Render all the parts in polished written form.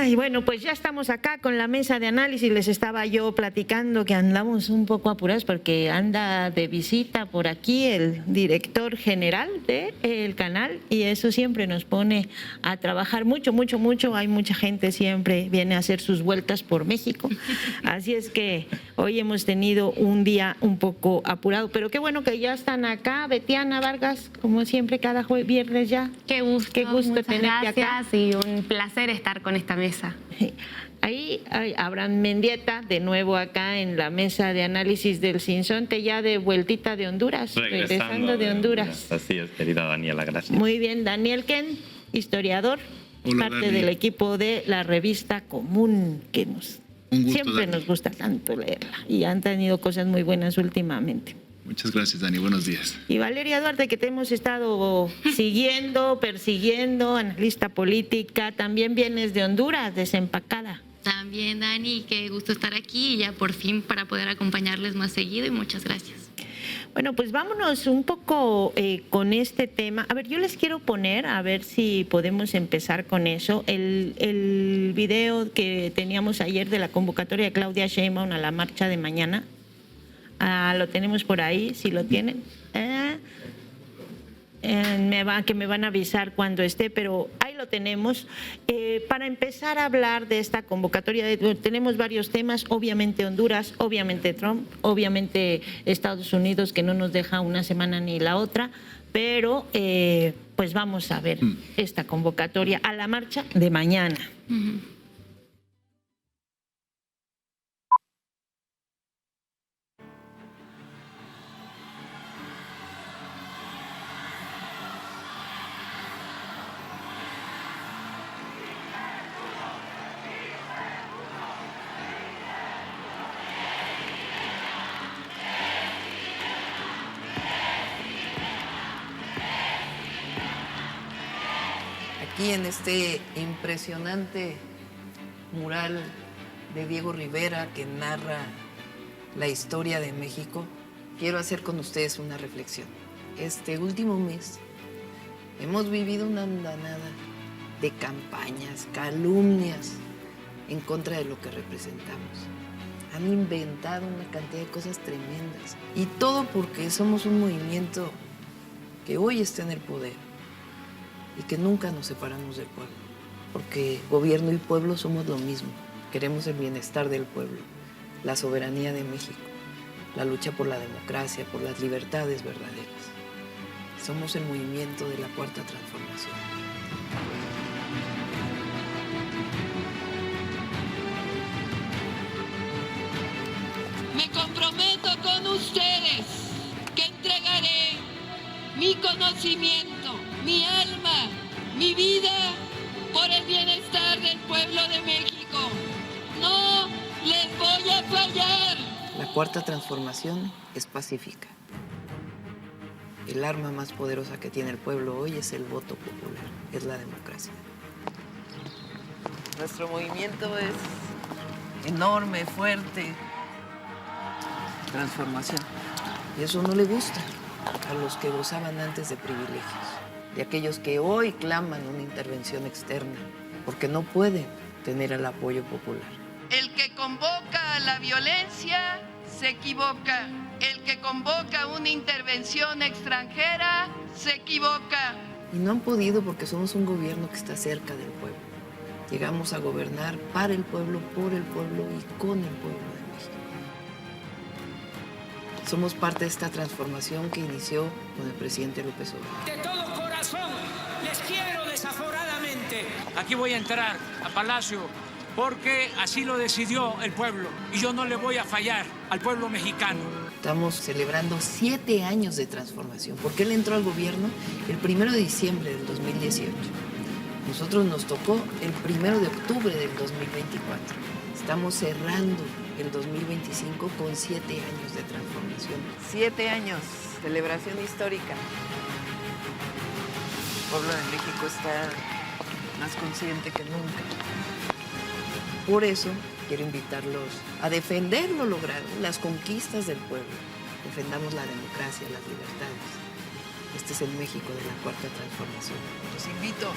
Ay, bueno, pues ya estamos acá con la mesa de análisis. Les estaba yo platicando que andamos un poco apurados porque anda de visita por aquí el director general del canal y eso siempre nos pone a trabajar mucho. Hay mucha gente siempre viene a hacer sus vueltas por México. Así es que hoy hemos tenido un día un poco apurado, pero qué bueno que ya están acá. Betiana Vargas, como siempre, cada viernes ya. Qué gusto tenerte acá. Y un placer estar con esta mesa. Ahí Abraham Mendieta, de nuevo acá en la mesa de análisis del Sinsonte, ya de vueltita de Honduras, regresando de Honduras. Así es, querida Daniela, gracias. Muy bien, Daniel Ken, historiador, Hola, parte Dani. del equipo de la revista Común, que siempre Dani. nos gusta tanto leerla y han tenido cosas muy buenas últimamente. Muchas gracias, Dani. Buenos días. Y Valeria Duarte, que te hemos estado siguiendo, persiguiendo, analista política, también vienes de Honduras, desempacada. También, Dani, qué gusto estar aquí y ya por fin para poder acompañarles más seguido y muchas gracias. Bueno, pues vámonos un poco con este tema. A ver, yo les quiero poner, a ver si podemos empezar con eso, el video que teníamos ayer de la convocatoria de Claudia Sheinbaum a la marcha de mañana. Lo tenemos por ahí, si lo tienen. Que me van a avisar cuando esté, pero ahí lo tenemos. Para empezar a hablar de esta convocatoria, tenemos varios temas, obviamente Honduras, obviamente Trump, obviamente Estados Unidos, que no nos deja una semana ni la otra, pero pues vamos a ver esta convocatoria a la marcha de mañana. Aquí en este impresionante mural de Diego Rivera que narra la historia de México, quiero hacer con ustedes una reflexión. Este último mes hemos vivido una andanada de campañas, calumnias en contra de lo que representamos. Han inventado una cantidad de cosas tremendas. Y todo porque somos un movimiento que hoy está en el poder y que nunca nos separamos del pueblo, porque gobierno y pueblo somos lo mismo. Queremos el bienestar del pueblo, la soberanía de México, la lucha por la democracia, por las libertades verdaderas. Somos el movimiento de la Cuarta Transformación. Me comprometo con ustedes que entregaré mi conocimiento, mi alma, mi vida por el bienestar del pueblo de México. No les voy a fallar. La Cuarta Transformación es pacífica. El arma más poderosa que tiene el pueblo hoy es el voto popular, es la democracia. Nuestro movimiento es enorme, fuerte. Transformación. Y eso no le gusta a los que gozaban antes de privilegios, de aquellos que hoy claman una intervención externa, porque no pueden tener el apoyo popular. El que convoca a la violencia se equivoca. El que convoca una intervención extranjera se equivoca. Y no han podido porque somos un gobierno que está cerca del pueblo. Llegamos a gobernar para el pueblo, por el pueblo y con el pueblo de México. Somos parte de esta transformación que inició con el presidente López Obrador. De todo corazón les quiero desaforadamente. Aquí voy a entrar a Palacio porque así lo decidió el pueblo y yo no le voy a fallar al pueblo mexicano. Estamos celebrando 7 años de transformación, porque él entró al gobierno el 1 de diciembre del 2018. Nosotros nos tocó el 1 de octubre del 2024. Estamos cerrando el 2025 con 7 años de transformación. 7 años, celebración histórica. El pueblo de México está más consciente que nunca. Por eso quiero invitarlos a defender lo logrado, las conquistas del pueblo. Defendamos la democracia, las libertades. Este es el México de la Cuarta Transformación. Los invito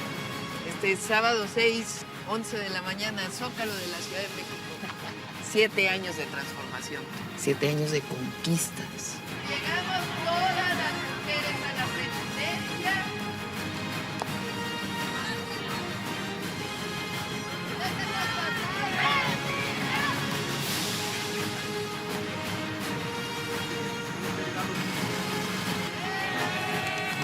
este sábado 6, 11 de la mañana, Zócalo de la Ciudad de México. 7 años de transformación, 7 años de conquistas. Llegamos todas las mujeres a la presidencia.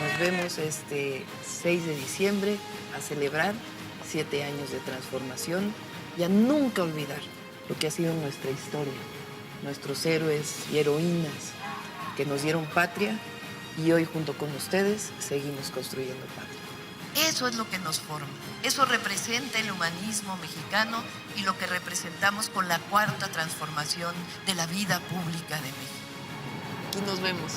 Nos vemos este 6 de diciembre a celebrar 7 años de transformación y a nunca olvidar lo que ha sido nuestra historia, nuestros héroes y heroínas que nos dieron patria y hoy junto con ustedes seguimos construyendo patria. Eso es lo que nos forma, eso representa el humanismo mexicano y lo que representamos con la Cuarta Transformación de la vida pública de México. Aquí nos vemos.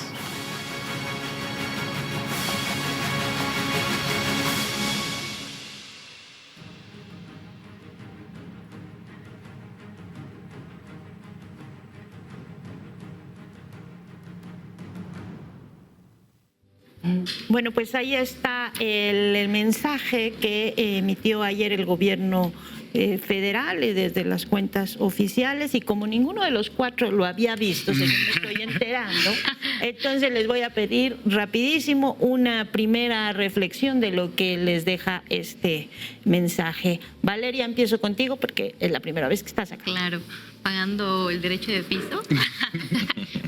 Bueno, pues ahí está el mensaje que emitió ayer el gobierno federal desde las cuentas oficiales, y como ninguno de los 4 lo había visto, según me estoy enterando, entonces les voy a pedir rapidísimo una primera reflexión de lo que les deja este mensaje. Valeria, empiezo contigo porque es la primera vez que estás acá. Claro, pagando el derecho de piso.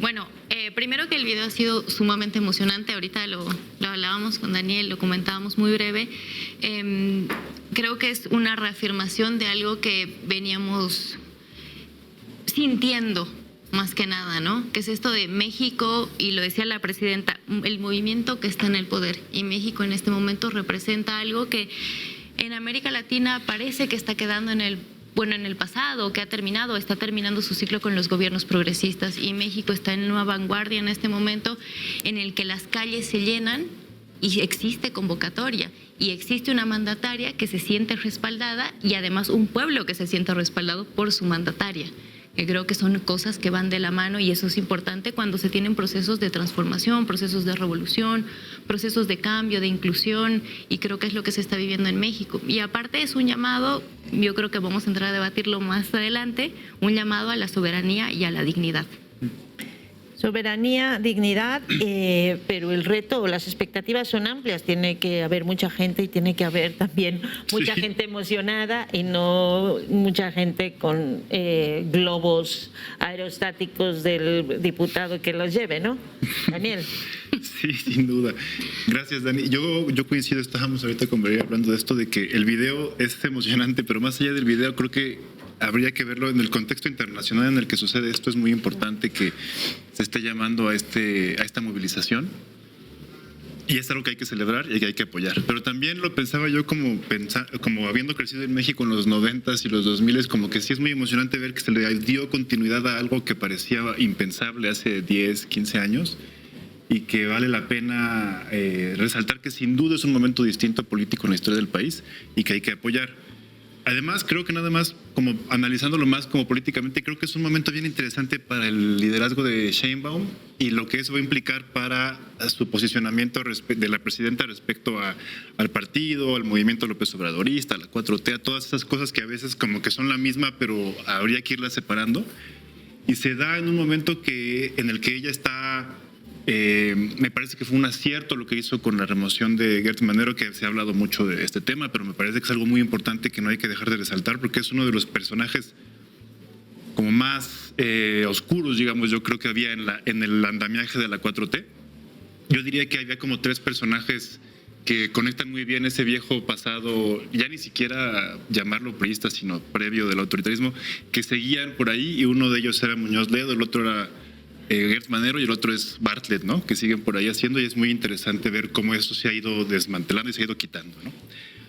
Bueno, primero que el video ha sido sumamente emocionante. Ahorita lo hablábamos con Daniel, lo comentábamos muy breve. Creo que es una reafirmación de algo que veníamos sintiendo más que nada, ¿no? Que es esto de México, y lo decía la presidenta, el movimiento que está en el poder. Y México en este momento representa algo que en América Latina parece que está quedando en el pasado, que está terminando su ciclo con los gobiernos progresistas, y México está en una vanguardia en este momento en el que las calles se llenan y existe convocatoria y existe una mandataria que se siente respaldada y además un pueblo que se siente respaldado por su mandataria. Creo que son cosas que van de la mano y eso es importante cuando se tienen procesos de transformación, procesos de revolución, procesos de cambio, de inclusión, y creo que es lo que se está viviendo en México. Y aparte es un llamado, yo creo que vamos a entrar a debatirlo más adelante, un llamado a la soberanía y a la dignidad. Soberanía, dignidad, pero el reto o las expectativas son amplias. Tiene que haber mucha gente y tiene que haber también mucha gente emocionada y no mucha gente con globos aerostáticos del diputado que los lleve, ¿no? Daniel. Sí, sin duda. Gracias, Dani. Yo coincido, estábamos ahorita con María hablando de esto, de que el video es emocionante, pero más allá del video creo que habría que verlo en el contexto internacional en el que sucede esto. Es muy importante que se esté llamando a esta movilización y es algo que hay que celebrar y que hay que apoyar. Pero también lo pensaba yo como habiendo crecido en México en los 90s y los 2000s, como que sí es muy emocionante ver que se le dio continuidad a algo que parecía impensable hace 10, 15 años y que vale la pena resaltar que sin duda es un momento distinto político en la historia del país y que hay que apoyar. Además, creo que nada más, como analizándolo más como políticamente, creo que es un momento bien interesante para el liderazgo de Sheinbaum y lo que eso va a implicar para su posicionamiento de la presidenta respecto al partido, al movimiento López Obradorista, a la 4T, a todas esas cosas que a veces como que son la misma, pero habría que irlas separando. Y se da en un momento en el que ella está... me parece que fue un acierto lo que hizo con la remoción de Gertz Manero, que se ha hablado mucho de este tema, pero me parece que es algo muy importante que no hay que dejar de resaltar porque es uno de los personajes como más oscuros, digamos, yo creo que había en el andamiaje de la 4T. Yo diría que había como 3 personajes que conectan muy bien ese viejo pasado, ya ni siquiera llamarlo priista, sino previo del autoritarismo, que seguían por ahí, y uno de ellos era Muñoz Ledo, el otro era Gertz Manero y el otro es Bartlett, ¿no? Que siguen por ahí haciendo, y es muy interesante ver cómo eso se ha ido desmantelando y se ha ido quitando, ¿no?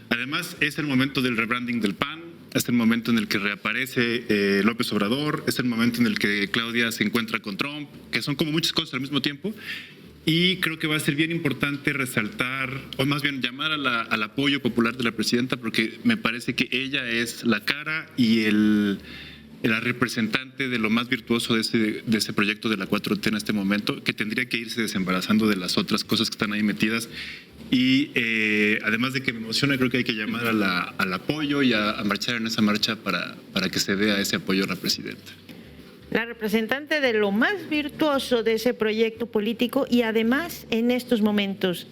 Además, es el momento del rebranding del PAN, es el momento en el que reaparece López Obrador, es el momento en el que Claudia se encuentra con Trump, que son como muchas cosas al mismo tiempo, y creo que va a ser bien importante resaltar, o más bien llamar al apoyo popular de la presidenta, porque me parece que ella es la cara y la representante de lo más virtuoso de ese proyecto de la 4T en este momento, que tendría que irse desembarazando de las otras cosas que están ahí metidas. Y además de que me emociona, creo que hay que llamar al apoyo y a marchar en esa marcha para que se vea ese apoyo a la presidenta. La representante de lo más virtuoso de ese proyecto político, y además en estos momentos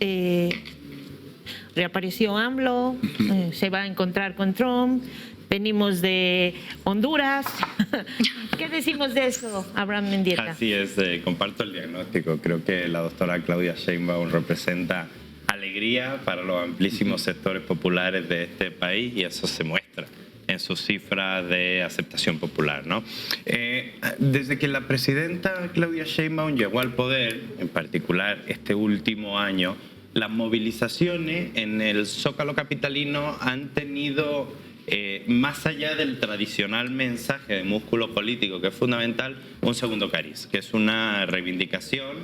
reapareció AMLO, se va a encontrar con Trump. Venimos de Honduras. ¿Qué decimos de eso, Abraham Mendieta? Así es, comparto el diagnóstico. Creo que la doctora Claudia Sheinbaum representa alegría para los amplísimos sectores populares de este país y eso se muestra en sus cifras de aceptación popular, ¿no? Desde que la presidenta Claudia Sheinbaum llegó al poder, en particular este último año, las movilizaciones en el Zócalo capitalino han tenido, más allá del tradicional mensaje de músculo político, que es fundamental, un segundo cariz, que es una reivindicación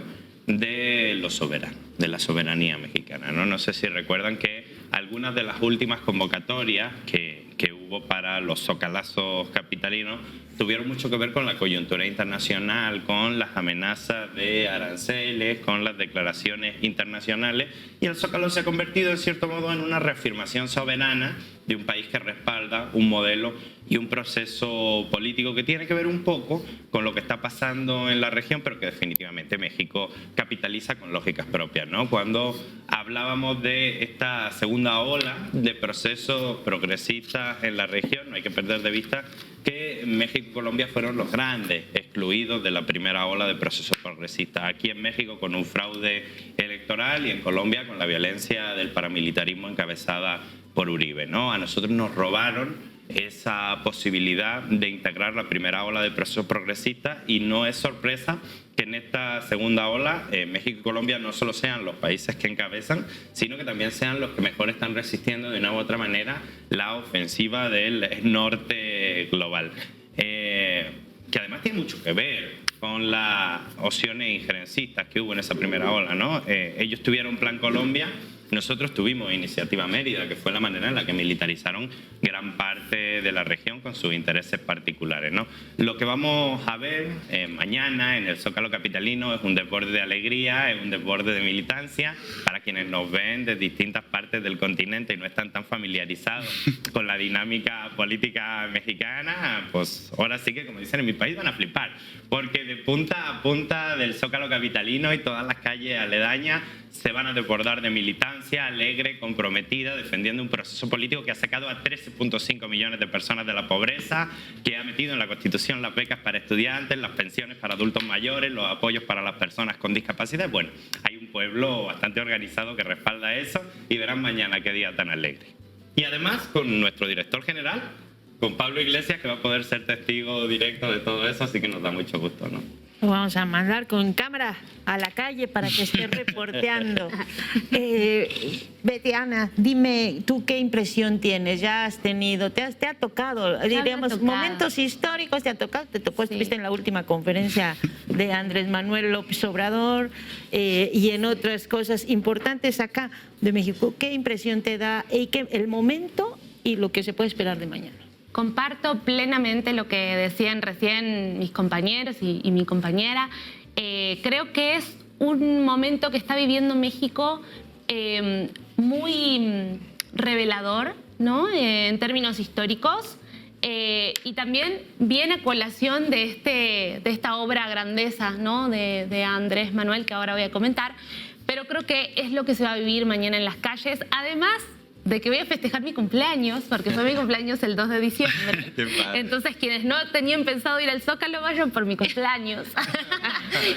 de lo soberano, de la soberanía mexicana, ¿no? No sé si recuerdan que algunas de las últimas convocatorias que hubo para los zocalazos capitalinos tuvieron mucho que ver con la coyuntura internacional, con las amenazas de aranceles, con las declaraciones internacionales, y el Zócalo se ha convertido en cierto modo en una reafirmación soberana de un país que respalda un modelo y un proceso político que tiene que ver un poco con lo que está pasando en la región, pero que definitivamente México capitaliza con lógicas propias, ¿no? Cuando hablábamos de esta segunda ola de procesos progresistas en la región, no hay que perder de vista que México y Colombia fueron los grandes excluidos de la primera ola de procesos progresistas. Aquí en México con un fraude electoral y en Colombia con la violencia del paramilitarismo encabezada por Uribe, ¿no? A nosotros nos robaron esa posibilidad de integrar la primera ola de procesos progresistas y no es sorpresa que en esta segunda ola México y Colombia no solo sean los países que encabezan, sino que también sean los que mejor están resistiendo de una u otra manera la ofensiva del norte global. Que además tiene mucho que ver con las opciones injerencistas que hubo en esa primera ola, ¿no? Ellos tuvieron Plan Colombia, nosotros tuvimos Iniciativa Mérida, que fue la manera en la que militarizaron gran parte de la región con sus intereses particulares, ¿no? Lo que vamos a ver mañana en el Zócalo capitalino es un desborde de alegría, es un desborde de militancia. Para quienes nos ven de distintas partes del continente y no están tan familiarizados con la dinámica política mexicana, pues ahora sí que, como dicen en mi país, van a flipar, porque de punta a punta del Zócalo capitalino y todas las calles aledañas se van a desbordar de militancia alegre, comprometida, defendiendo un proceso político que ha sacado a 13.5 millones de personas de la pobreza, que ha metido en la Constitución las becas para estudiantes, las pensiones para adultos mayores, los apoyos para las personas con discapacidad. Bueno, hay un pueblo bastante organizado que respalda eso y verán mañana qué día tan alegre. Y además con nuestro director general, con Pablo Iglesias, que va a poder ser testigo directo de todo eso, así que nos da mucho gusto, ¿no? Lo vamos a mandar con cámara a la calle para que esté reporteando. Betiana, dime, ¿tú qué impresión tienes? ¿Ya has tenido, te ha tocado, diríamos, momentos históricos? ¿Te ha tocado? ¿Te tocó? Sí. Estuviste en la última conferencia de Andrés Manuel López Obrador y en otras cosas importantes acá de México. ¿Qué impresión te da el momento y lo que se puede esperar de mañana? Comparto plenamente lo que decían recién mis compañeros y mi compañera. Creo que es un momento que está viviendo México muy revelador, ¿no? En términos históricos. Y también viene a colación de esta obra grandeza, ¿no? de Andrés Manuel, que ahora voy a comentar. Pero creo que es lo que se va a vivir mañana en las calles. Además de que voy a festejar mi cumpleaños, porque fue mi cumpleaños el 2 de diciembre. Entonces, quienes no tenían pensado ir al Zócalo, vayan por mi cumpleaños.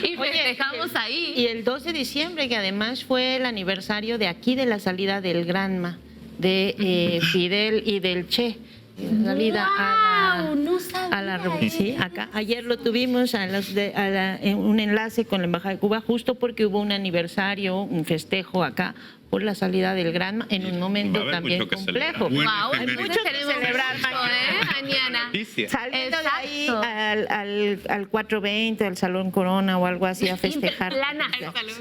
Y festejamos ahí. Y el 2 de diciembre, que además fue el aniversario de aquí, de la salida del Granma, de Fidel y del Che. Salida a la revolución. Sí, acá. Ayer lo tuvimos en un enlace con la Embajada de Cuba, justo porque hubo un aniversario, un festejo acá por la salida del Granma en un momento también complejo. Wow, Hay mucho que celebrar mañana. Saliendo de ahí al 420, al Salón Corona o algo así a festejar.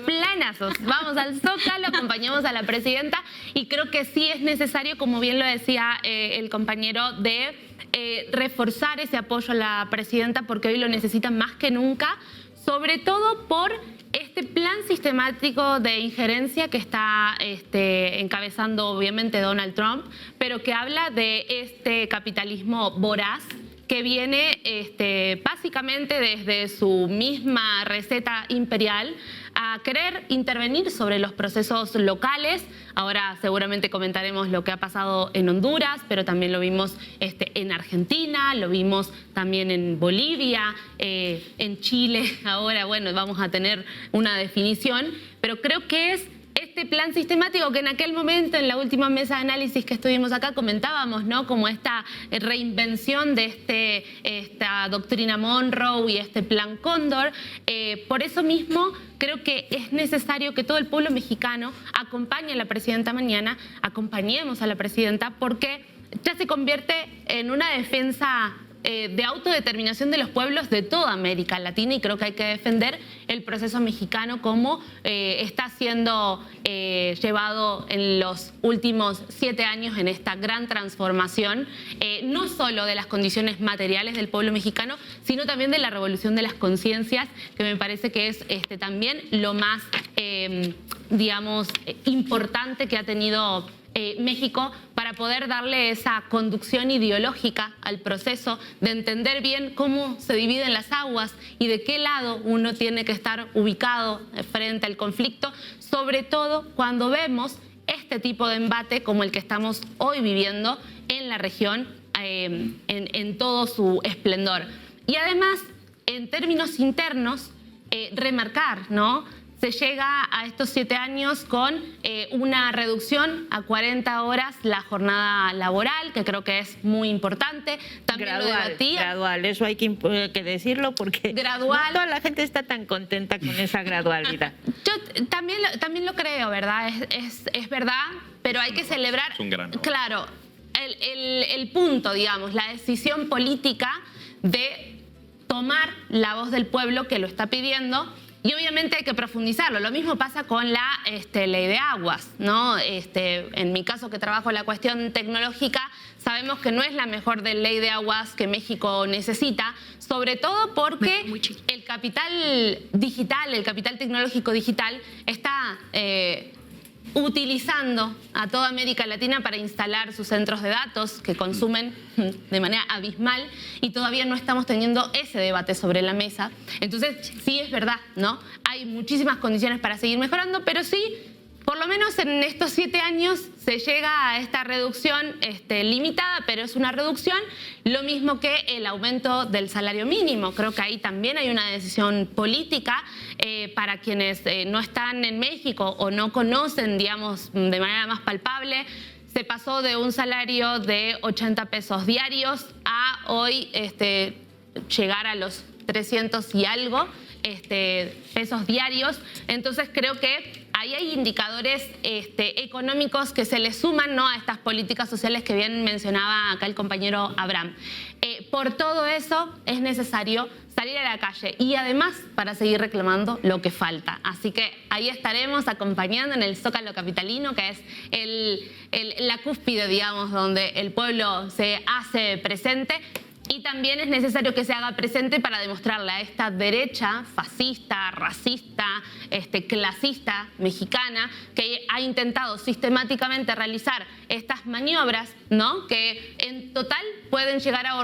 Planazos. Vamos al Zócalo, acompañamos a la presidenta y creo que sí es necesario, como bien lo decía el compañero, de reforzar ese apoyo a la presidenta porque hoy lo necesitan más que nunca, sobre todo por este plan sistemático de injerencia que está encabezando obviamente Donald Trump, pero que habla de este capitalismo voraz que viene básicamente desde su misma receta imperial a querer intervenir sobre los procesos locales. Ahora seguramente comentaremos lo que ha pasado en Honduras, pero también lo vimos en Argentina, lo vimos también en Bolivia, en Chile. Ahora, bueno, vamos a tener una definición, pero creo que es este plan sistemático que en aquel momento, en la última mesa de análisis que estuvimos acá, comentábamos, ¿no? Como esta reinvención de esta doctrina Monroe y este plan Cóndor. Por eso mismo creo que es necesario que todo el pueblo mexicano acompañe a la presidenta mañana, acompañemos a la presidenta, porque ya se convierte en una defensa de autodeterminación de los pueblos de toda América Latina, y creo que hay que defender el proceso mexicano como está siendo llevado en los últimos 7 años en esta gran transformación, no solo de las condiciones materiales del pueblo mexicano, sino también de la revolución de las conciencias, que me parece que es también lo más, digamos, importante que ha tenido México para poder darle esa conducción ideológica al proceso de entender bien cómo se dividen las aguas y de qué lado uno tiene que estar ubicado frente al conflicto, sobre todo cuando vemos este tipo de embate como el que estamos hoy viviendo en la región en todo su esplendor. Y además, en términos internos, remarcar, ¿no? Se llega a estos 7 años con una reducción a 40 horas la jornada laboral, que creo que es muy importante. También lo debatía. Gradual, eso hay que decirlo porque no toda la gente está tan contenta con esa gradualidad. Yo también lo creo, ¿verdad? Es verdad, pero hay que celebrar. Es un gran logro. Claro, el punto, digamos, la decisión política de tomar la voz del pueblo que lo está pidiendo. Y obviamente hay que profundizarlo. Lo mismo pasa con la ley de aguas, ¿no? En mi caso, que trabajo en la cuestión tecnológica, sabemos que no es la mejor ley de aguas que México necesita, sobre todo porque el capital digital, el capital tecnológico digital, está utilizando a toda América Latina para instalar sus centros de datos que consumen de manera abismal, y todavía no estamos teniendo ese debate sobre la mesa. Entonces, sí es verdad, ¿no? Hay muchísimas condiciones para seguir mejorando, pero sí, por lo menos en estos 7 años se llega a esta reducción limitada, pero es una reducción, lo mismo que el aumento del salario mínimo. Creo que ahí también hay una decisión política para quienes no están en México o no conocen, digamos, de manera más palpable. Se pasó de un salario de 80 pesos diarios a hoy llegar a los 300 y algo pesos diarios. Entonces creo que ahí hay indicadores económicos que se le suman, ¿no?, a estas políticas sociales que bien mencionaba acá el compañero Abraham. Por todo eso es necesario salir a la calle y además para seguir reclamando lo que falta. Así que ahí estaremos acompañando en el Zócalo capitalino, que es la cúspide, digamos, donde el pueblo se hace presente. Y también es necesario que se haga presente para demostrarle a esta derecha fascista, racista, clasista mexicana, que ha intentado sistemáticamente realizar estas maniobras, ¿no?, que en total pueden llegar a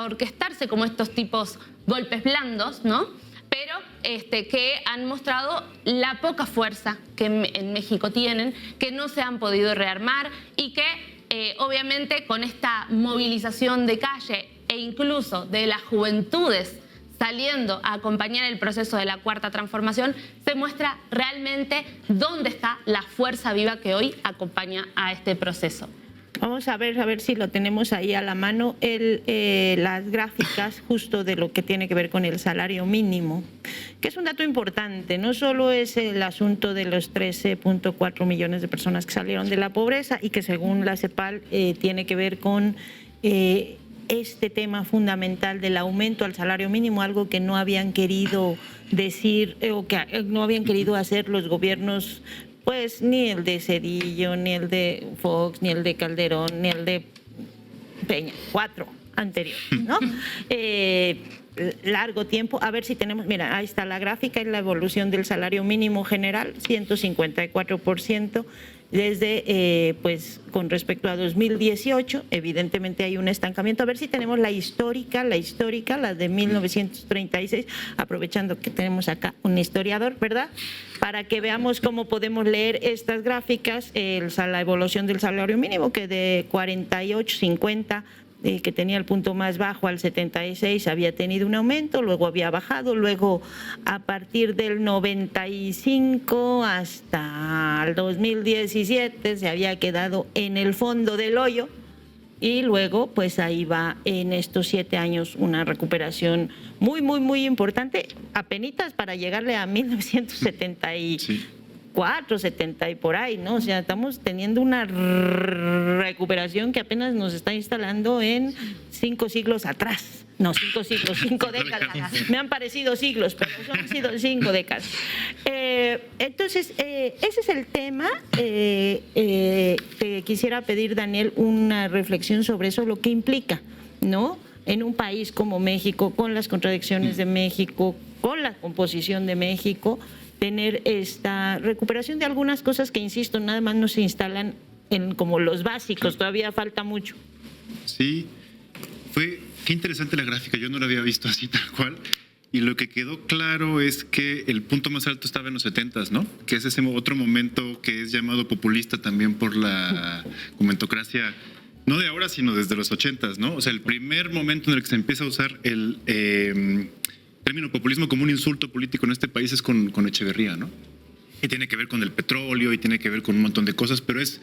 orquestarse como estos tipos golpes blandos, ¿no?, pero que han mostrado la poca fuerza que en México tienen, que no se han podido rearmar y que obviamente con esta movilización de calle e incluso de las juventudes saliendo a acompañar el proceso de la Cuarta Transformación, se muestra realmente dónde está la fuerza viva que hoy acompaña a este proceso. Vamos a ver si lo tenemos ahí a la mano, las gráficas justo de lo que tiene que ver con el salario mínimo, que es un dato importante. No solo es el asunto de los 13.4 millones de personas que salieron de la pobreza y que según la CEPAL tiene que ver con este tema fundamental del aumento al salario mínimo, algo que no habían querido decir o que no habían querido hacer los gobiernos, pues ni el de Zedillo, ni el de Fox, ni el de Calderón, ni el de Peña, 4 anteriores, ¿no? Largo tiempo. A ver si tenemos, mira, ahí está la gráfica, es la evolución del salario mínimo general, 154%, desde, pues, con respecto a 2018, evidentemente hay un estancamiento. A ver si tenemos la histórica, la de 1936, aprovechando que tenemos acá un historiador, ¿verdad? Para que veamos cómo podemos leer estas gráficas, la evolución del salario mínimo, que de 48.50, que tenía el punto más bajo al 76, había tenido un aumento, luego había bajado, luego a partir del 95 hasta el 2017 se había quedado en el fondo del hoyo y luego pues ahí va en estos 7 años una recuperación muy importante, apenitas para llegarle a 1974, 70 y por ahí, ¿no? O sea, estamos teniendo una recuperación que apenas nos está instalando en 5 siglos atrás. No, 5 siglos, 5 décadas. Me han parecido siglos, pero han sido 5 décadas. Entonces, ese es el tema. Te quisiera pedir, Daniel, una reflexión sobre eso, lo que implica, ¿no? En un país como México, con las contradicciones de México, con la composición de México, tener esta recuperación de algunas cosas que, insisto, nada más no se instalan en como los básicos, todavía falta mucho. Sí, qué interesante la gráfica, yo no la había visto así tal cual, y lo que quedó claro es que el punto más alto estaba en los 70s, ¿no? Que es ese otro momento que es llamado populista también por la momentocracia, no de ahora, sino desde los 80s, ¿no? O sea, el primer momento en el que se empieza a usar el término populismo como un insulto político en este país es con Echeverría, ¿no? Y tiene que ver con el petróleo y tiene que ver con un montón de cosas, pero es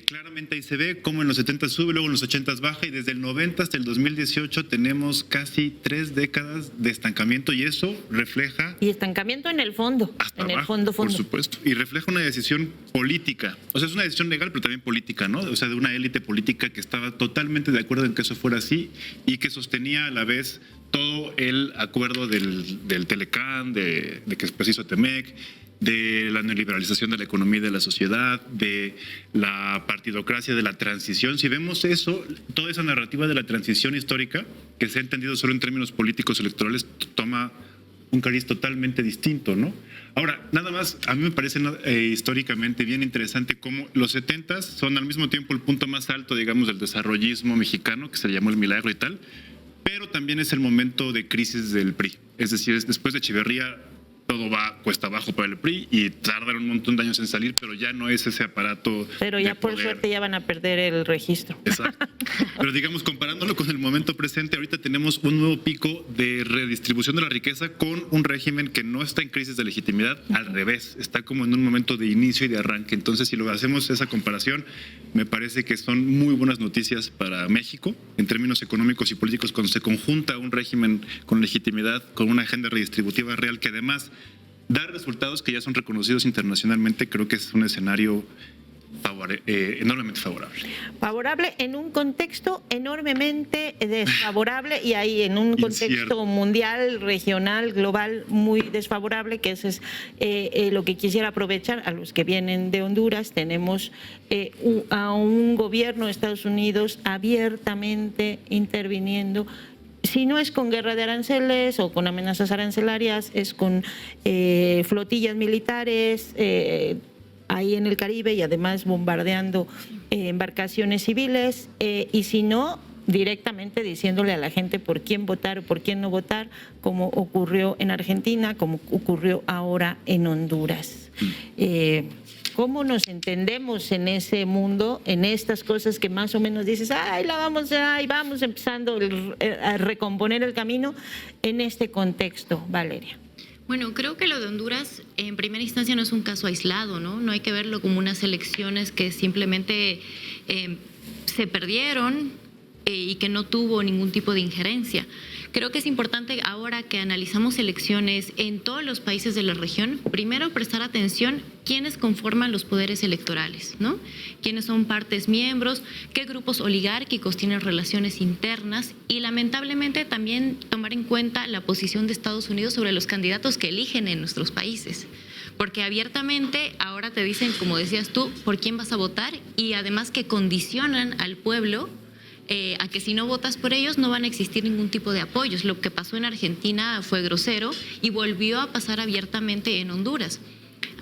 claramente ahí se ve cómo en los 70 sube, luego en los 80 baja y desde el 90 hasta el 2018 tenemos casi 3 décadas de estancamiento y eso refleja... Y estancamiento en el fondo, en el fondo. Por supuesto, y refleja una decisión política, o sea, es una decisión legal pero también política, ¿no? O sea, de una élite política que estaba totalmente de acuerdo en que eso fuera así y que sostenía a la vez todo el acuerdo del Telecán, de que se hizo Temec, de la neoliberalización de la economía y de la sociedad, de la partidocracia, de la transición. Si vemos eso, toda esa narrativa de la transición histórica, que se ha entendido solo en términos políticos electorales, toma un cariz totalmente distinto, ¿no? Ahora, nada más, a mí me parece históricamente bien interesante cómo los 70s son al mismo tiempo el punto más alto, digamos, del desarrollismo mexicano, que se le llamó el milagro y tal, pero también es el momento de crisis del PRI. Es decir, después de Echeverría, todo va cuesta abajo para el PRI y tardan un montón de años en salir, pero ya no es ese aparato. Pero ya por suerte ya van a perder el registro. Exacto. Pero digamos, comparándolo con el momento presente, ahorita tenemos un nuevo pico de redistribución de la riqueza con un régimen que no está en crisis de legitimidad, al revés, está como en un momento de inicio y de arranque. Entonces, si lo hacemos esa comparación, me parece que son muy buenas noticias para México en términos económicos y políticos cuando se conjunta un régimen con legitimidad, con una agenda redistributiva real que además dar resultados que ya son reconocidos internacionalmente. Creo que es un escenario enormemente favorable. Favorable en un contexto enormemente desfavorable y ahí en un contexto mundial, regional, global muy desfavorable, que eso es lo que quisiera aprovechar a los que vienen de Honduras. Tenemos a un gobierno de Estados Unidos abiertamente interviniendo. Si no es con guerra de aranceles o con amenazas arancelarias, es con flotillas militares ahí en el Caribe y además bombardeando embarcaciones civiles y si no, directamente diciéndole a la gente por quién votar o por quién no votar, como ocurrió en Argentina, como ocurrió ahora en Honduras. ¿Cómo nos entendemos en ese mundo, en estas cosas que más o menos dices, vamos empezando a recomponer el camino en este contexto, Valeria? Bueno, creo que lo de Honduras en primera instancia no es un caso aislado, ¿no? No hay que verlo como unas elecciones que simplemente se perdieron y que no tuvo ningún tipo de injerencia. Creo que es importante ahora que analizamos elecciones en todos los países de la región, primero prestar atención quiénes conforman los poderes electorales, ¿no? Quiénes son partes miembros, qué grupos oligárquicos tienen relaciones internas y lamentablemente también tomar en cuenta la posición de Estados Unidos sobre los candidatos que eligen en nuestros países. Porque abiertamente ahora te dicen, como decías tú, por quién vas a votar y además que condicionan al pueblo a que si no votas por ellos no van a existir ningún tipo de apoyos. Lo que pasó en Argentina fue grosero y volvió a pasar abiertamente en Honduras.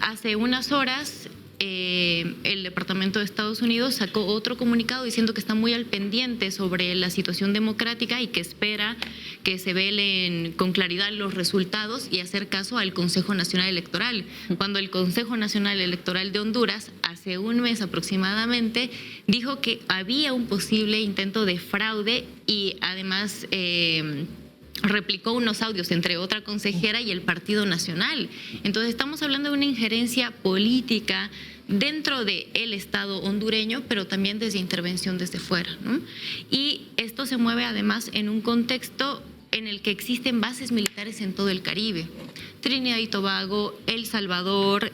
Hace unas horas el Departamento de Estados Unidos sacó otro comunicado diciendo que está muy al pendiente sobre la situación democrática y que espera que se velen con claridad los resultados y hacer caso al Consejo Nacional Electoral. Cuando el Consejo Nacional Electoral de Honduras, hace un mes aproximadamente, dijo que había un posible intento de fraude y además replicó unos audios entre otra consejera y el Partido Nacional. Entonces estamos hablando de una injerencia política dentro del Estado hondureño, pero también desde intervención desde fuera, ¿no? Y esto se mueve además en un contexto en el que existen bases militares en todo el Caribe. Trinidad y Tobago, El Salvador,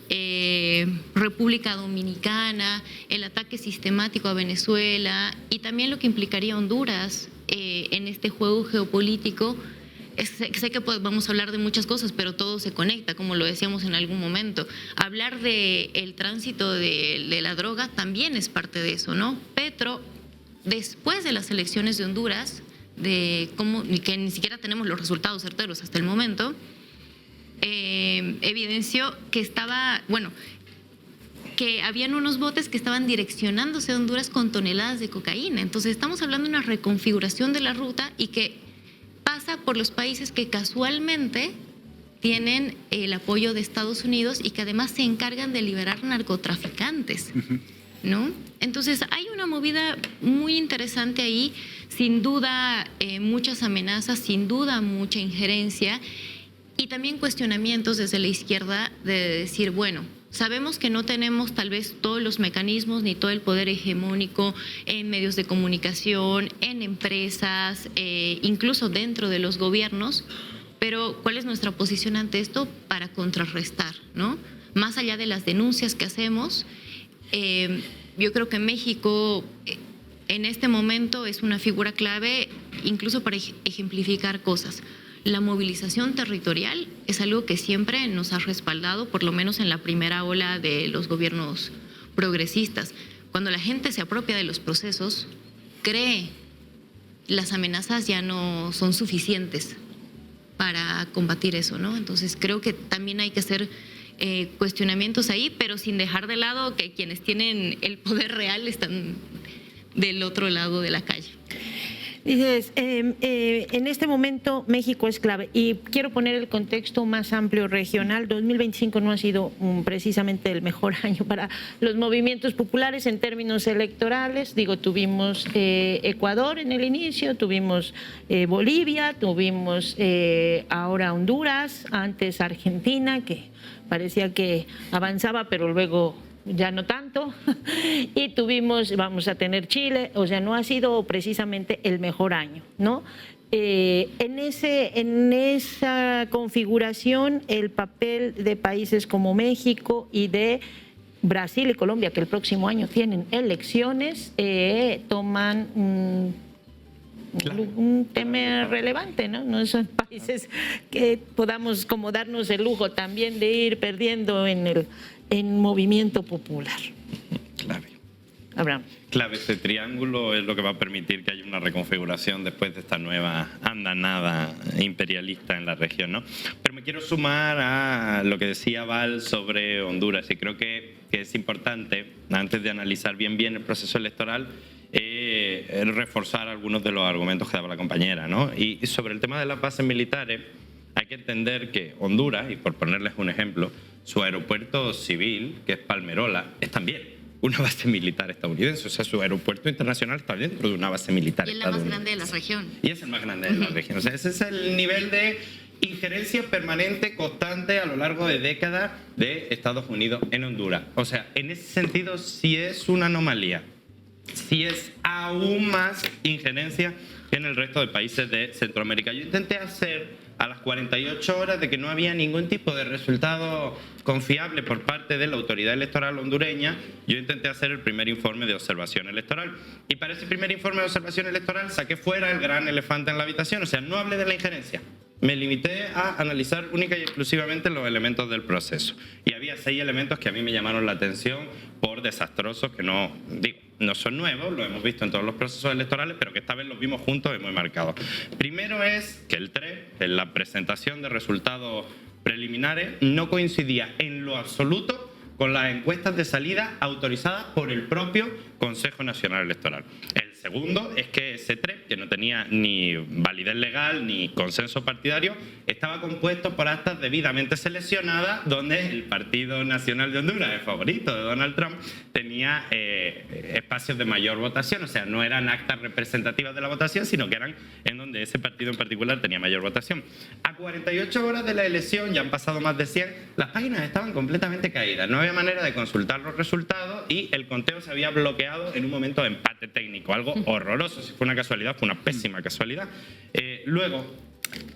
República Dominicana, el ataque sistemático a Venezuela y también lo que implicaría Honduras en este juego geopolítico. Sé que vamos a hablar de muchas cosas, pero todo se conecta, como lo decíamos en algún momento. Hablar del tránsito de la droga también es parte de eso, ¿no? Petro, después de las elecciones de Honduras, que ni siquiera tenemos los resultados certeros hasta el momento, evidenció que que habían unos botes que estaban direccionándose a Honduras con toneladas de cocaína. Entonces estamos hablando de una reconfiguración de la ruta y que pasa por los países que casualmente tienen el apoyo de Estados Unidos y que además se encargan de liberar narcotraficantes, ¿no? Entonces hay una movida muy interesante ahí, sin duda muchas amenazas, sin duda mucha injerencia y también cuestionamientos desde la izquierda de decir, bueno, sabemos que no tenemos tal vez todos los mecanismos ni todo el poder hegemónico en medios de comunicación, en empresas, incluso dentro de los gobiernos, pero ¿cuál es nuestra posición ante esto para contrarrestar, ¿no? Más allá de las denuncias que hacemos, yo creo que México en este momento es una figura clave incluso para ejemplificar cosas. La movilización territorial es algo que siempre nos ha respaldado, por lo menos en la primera ola de los gobiernos progresistas. Cuando la gente se apropia de los procesos, cree las amenazas ya no son suficientes para combatir eso, ¿no? Entonces creo que también hay que hacer cuestionamientos ahí, pero sin dejar de lado que quienes tienen el poder real están del otro lado de la calle. Dices, en este momento México es clave y quiero poner el contexto más amplio regional. 2025 no ha sido precisamente el mejor año para los movimientos populares en términos electorales. Digo, tuvimos Ecuador en el inicio, tuvimos Bolivia, tuvimos ahora Honduras, antes Argentina, que parecía que avanzaba, pero luego ya no tanto, y vamos a tener Chile, o sea, no ha sido precisamente el mejor año, ¿no? En esa configuración, el papel de países como México y de Brasil y Colombia, que el próximo año tienen elecciones, toman un tema relevante, ¿no? No son países que podamos como darnos el lujo también de ir perdiendo en movimiento popular. Clave. Abraham. Clave, este triángulo es lo que va a permitir que haya una reconfiguración después de esta nueva andanada imperialista en la región, ¿no? Pero me quiero sumar a lo que decía Val sobre Honduras y creo que es importante, antes de analizar bien el proceso electoral, reforzar algunos de los argumentos que daba la compañera, ¿no? Y sobre el tema de las bases militares, hay que entender que Honduras, y por ponerles un ejemplo, su aeropuerto civil, que es Palmerola, es también una base militar estadounidense. O sea, su aeropuerto internacional está dentro de una base militar estadounidense. Y es la más grande de la región. Y es el más grande de la región. O sea, ese es el nivel de injerencia permanente, constante, a lo largo de décadas de Estados Unidos en Honduras. O sea, en ese sentido sí es una anomalía, sí es aún más injerencia que en el resto de países de Centroamérica. Yo intenté hacer, a las 48 horas de que no había ningún tipo de resultado confiable por parte de la autoridad electoral hondureña, yo intenté hacer el primer informe de observación electoral. Y para ese primer informe de observación electoral saqué fuera el gran elefante en la habitación. O sea, no hablé de la injerencia. Me limité a analizar única y exclusivamente los elementos del proceso. Y había 6 elementos que a mí me llamaron la atención por desastrosos, que no son nuevos, lo hemos visto en todos los procesos electorales, pero que esta vez los vimos juntos y muy marcados. Primero es que el TREP, en la presentación de resultados preliminares, no coincidía en lo absoluto con las encuestas de salida autorizadas por el propio Consejo Nacional Electoral. El segundo es que ese TREP, que no tenía ni validez legal ni consenso partidario, estaba compuesto por actas debidamente seleccionadas, donde el Partido Nacional de Honduras, el favorito de Donald Trump, tenía espacios de mayor votación. O sea, no eran actas representativas de la votación, sino que eran en donde ese partido en particular tenía mayor votación. A 48 horas de la elección, ya han pasado más de 100, las páginas estaban completamente caídas. No había manera de consultar los resultados y el conteo se había bloqueado en un momento de empate técnico, algo horroroso. Si fue una casualidad, fue una pésima casualidad. Luego,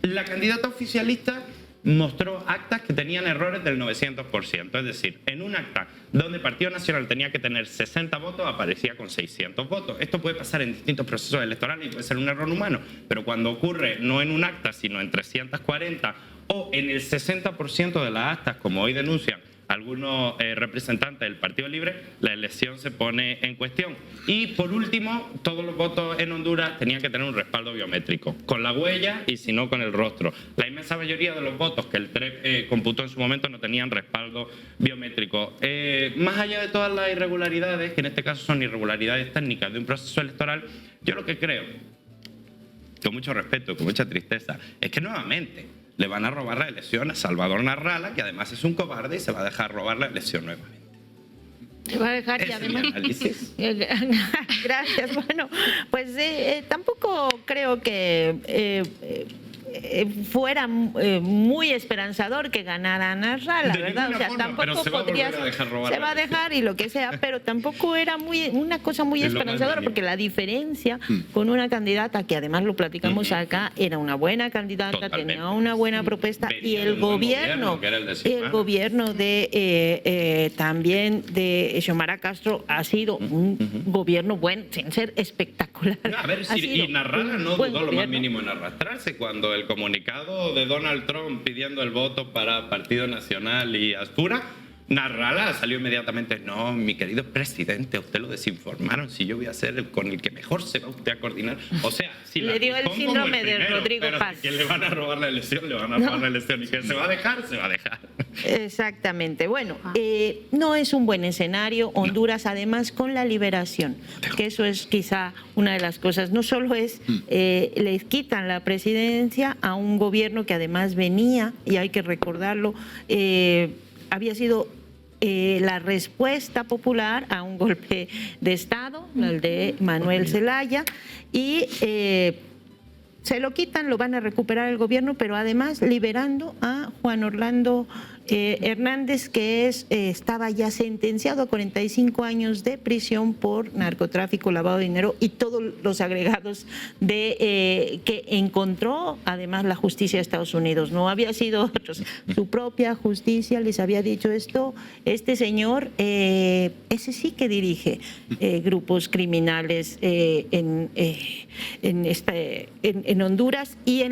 la candidata oficialista mostró actas que tenían errores del 900%. Es decir, en un acta donde el Partido Nacional tenía que tener 60 votos, aparecía con 600 votos. Esto puede pasar en distintos procesos electorales y puede ser un error humano, pero cuando ocurre no en un acta, sino en 340 o en el 60% de las actas, como hoy denuncian algunos representantes del Partido Libre, la elección se pone en cuestión. Y por último, todos los votos en Honduras tenían que tener un respaldo biométrico, con la huella y si no con el rostro. La inmensa mayoría de los votos que el TREP computó en su momento no tenían respaldo biométrico. Más allá de todas las irregularidades, que en este caso son irregularidades técnicas de un proceso electoral, yo lo que creo, con mucho respeto, con mucha tristeza, es que nuevamente le van a robar la elección a Salvador Narrala, que además es un cobarde y se va a dejar robar la elección nuevamente. Se va a dejar y además... Gracias. Bueno, pues tampoco creo que fuera muy esperanzador que ganara Narrala, ¿verdad? O sea, forma, tampoco podría ser, se va a dejar y lo que sea, pero tampoco era una cosa muy esperanzadora, porque la diferencia con una candidata que además lo platicamos acá, era una buena candidata, totalmente, tenía una buena propuesta, y el gobierno de también de Xiomara Castro ha sido un gobierno bueno, sin ser espectacular. A ver, y Narrala no dudó lo más mínimo en arrastrarse cuando el comunicado de Donald Trump pidiendo el voto para Partido Nacional y Astura, Narrala salió inmediatamente: no, mi querido presidente, a usted lo desinformaron, si yo voy a ser el con el que mejor se va usted a coordinar. O sea, si le dio el síndrome de Rodrigo Paz. Que le van a robar la elección, le van a robar la elección, y que se va a dejar, se va a dejar. Exactamente. Bueno, no es un buen escenario. Honduras, además, con la liberación, que eso es quizá una de las cosas, no solo es, les quitan la presidencia a un gobierno que además venía, y hay que recordarlo, había sido la respuesta popular a un golpe de Estado, el de Manuel Zelaya, y se lo quitan, lo van a recuperar el gobierno, pero además liberando a Juan Orlando Hernández, que estaba ya sentenciado a 45 años de prisión por narcotráfico, lavado de dinero y todos los agregados que encontró además la justicia de Estados Unidos. No había sido otros, su propia justicia les había dicho esto. Este señor, ese sí que dirige grupos criminales en Honduras, y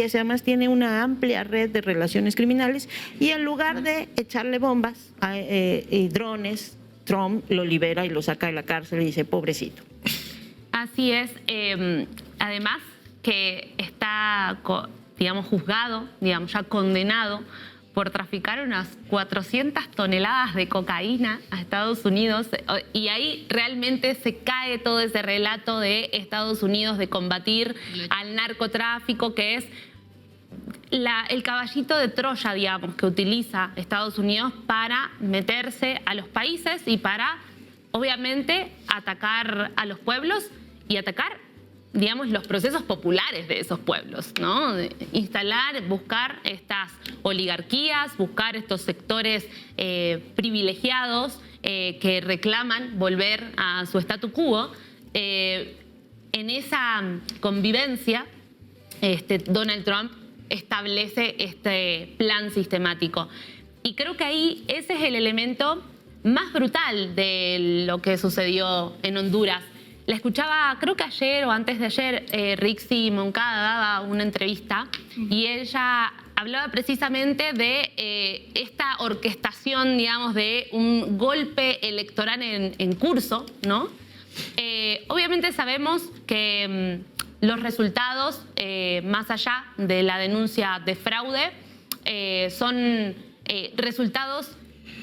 ese además tiene una amplia red de relaciones criminales, y en lugar de echarle bombas y drones, Trump lo libera y lo saca de la cárcel y dice: pobrecito. Así es. Además que está, digamos, juzgado, digamos, ya condenado por traficar unas 400 toneladas de cocaína a Estados Unidos, y ahí realmente se cae todo ese relato de Estados Unidos de combatir al narcotráfico, que es el caballito de Troya, digamos, que utiliza Estados Unidos para meterse a los países y para, obviamente, atacar a los pueblos y atacar digamos, los procesos populares de esos pueblos, ¿no? Instalar, buscar estas oligarquías, buscar estos sectores privilegiados que reclaman volver a su statu quo. En esa convivencia, Donald Trump establece este plan sistemático. Y creo que ahí ese es el elemento más brutal de lo que sucedió en Honduras. La escuchaba, creo que ayer o antes de ayer, Rixi Moncada daba una entrevista y ella hablaba precisamente de esta orquestación, digamos, de un golpe electoral en curso, ¿no? Obviamente sabemos que los resultados, más allá de la denuncia de fraude, son resultados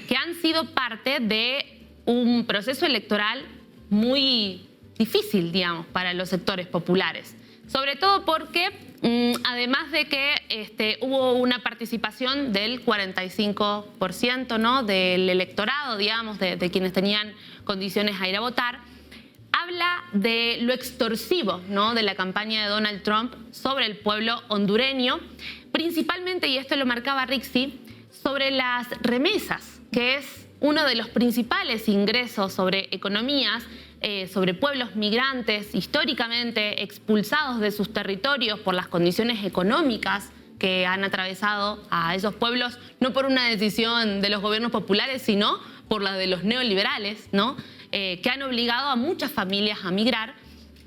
que han sido parte de un proceso electoral muy difícil, digamos, para los sectores populares. Sobre todo porque, además de que hubo una participación del 45%, ¿no?, del electorado, digamos, de quienes tenían condiciones a ir a votar, habla de lo extorsivo, ¿no?, de la campaña de Donald Trump sobre el pueblo hondureño, principalmente, y esto lo marcaba Rixi, sobre las remesas, que es uno de los principales ingresos sobre economías, sobre pueblos migrantes históricamente expulsados de sus territorios por las condiciones económicas que han atravesado a esos pueblos, no por una decisión de los gobiernos populares, sino por la de los neoliberales, ¿no?, que han obligado a muchas familias a migrar.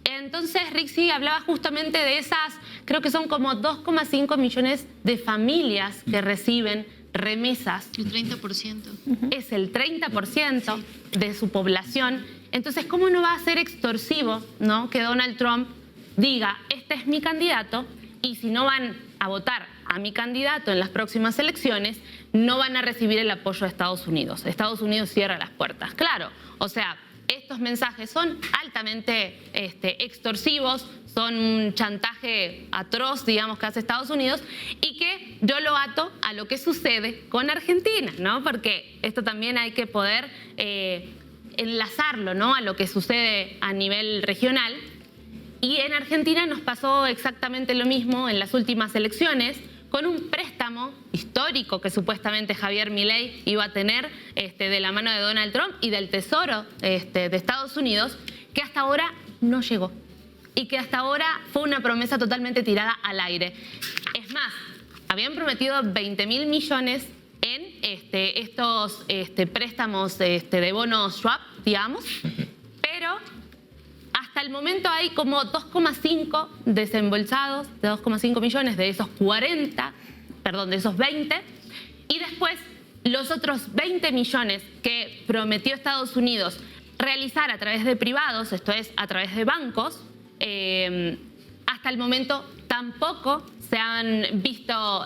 Entonces Rixi hablaba justamente de esas, creo que son como 2,5 millones de familias que reciben remesas. El 30%. Es el 30% de su población. Entonces, ¿cómo no va a ser extorsivo, ¿no?, que Donald Trump diga, este es mi candidato, y si no van a votar a mi candidato en las próximas elecciones, no van a recibir el apoyo de Estados Unidos? Estados Unidos cierra las puertas. Claro, o sea, estos mensajes son altamente extorsivos, son un chantaje atroz, digamos, que hace Estados Unidos, y que yo lo ato a lo que sucede con Argentina, ¿no? Porque esto también hay que poder enlazarlo, ¿no?, a lo que sucede a nivel regional. Y en Argentina nos pasó exactamente lo mismo en las últimas elecciones, con un préstamo histórico que supuestamente Javier Milei iba a tener de la mano de Donald Trump y del Tesoro de Estados Unidos, que hasta ahora no llegó y que hasta ahora fue una promesa totalmente tirada al aire. Es más, habían prometido 20.000 millones en estos préstamos de bonos swap, digamos, pero hasta el momento hay como 2,5 desembolsados, de 2,5 millones de esos 20, y después los otros 20 millones que prometió Estados Unidos realizar a través de privados, esto es, a través de bancos, hasta el momento tampoco se han visto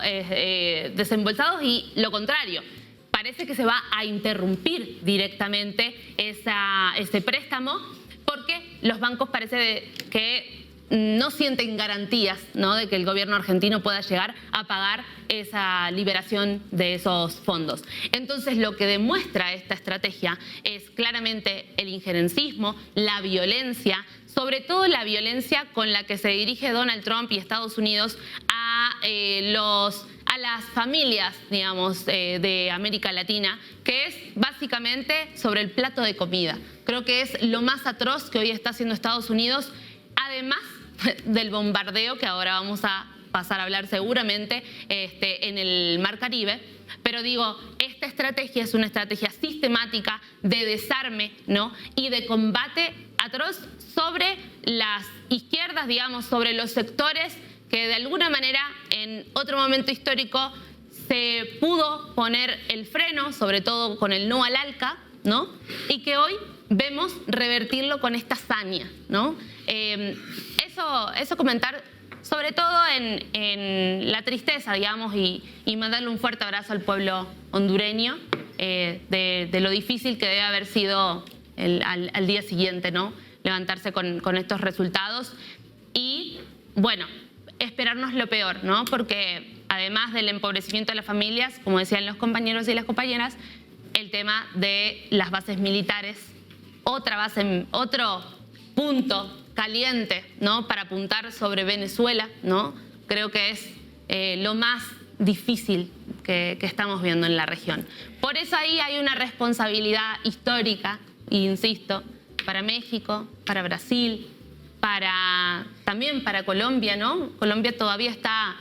desembolsados, y lo contrario, parece que se va a interrumpir directamente ese préstamo, porque los bancos parece que no sienten garantías, ¿no?, de que el gobierno argentino pueda llegar a pagar esa liberación de esos fondos. Entonces, lo que demuestra esta estrategia es claramente el injerencismo, la violencia, sobre todo la violencia con la que se dirige Donald Trump y Estados Unidos a las familias, digamos, de América Latina, que es básicamente sobre el plato de comida. Creo que es lo más atroz que hoy está haciendo Estados Unidos, además del bombardeo que ahora vamos a pasar a hablar seguramente en el Mar Caribe. Pero digo, esta estrategia es una estrategia sistemática de desarme, ¿no?, y de combate atroz sobre las izquierdas, digamos, sobre los sectores que de alguna manera en otro momento histórico se pudo poner el freno, sobre todo con el no al ALCA, ¿no?, y que hoy vemos revertirlo con esta hazaña, ¿no? Eso comentar, sobre todo en la tristeza, digamos, y mandarle un fuerte abrazo al pueblo hondureño, de lo difícil que debe haber sido al día siguiente, ¿no?, levantarse con estos resultados. Y, bueno, esperarnos lo peor, ¿no?, porque además del empobrecimiento de las familias, como decían los compañeros y las compañeras, el tema de las bases militares, otro punto caliente, ¿no?, para apuntar sobre Venezuela, ¿no? Creo que es lo más difícil que estamos viendo en la región. Por eso ahí hay una responsabilidad histórica, insisto, para México, para Brasil, también para Colombia, ¿no? Colombia todavía está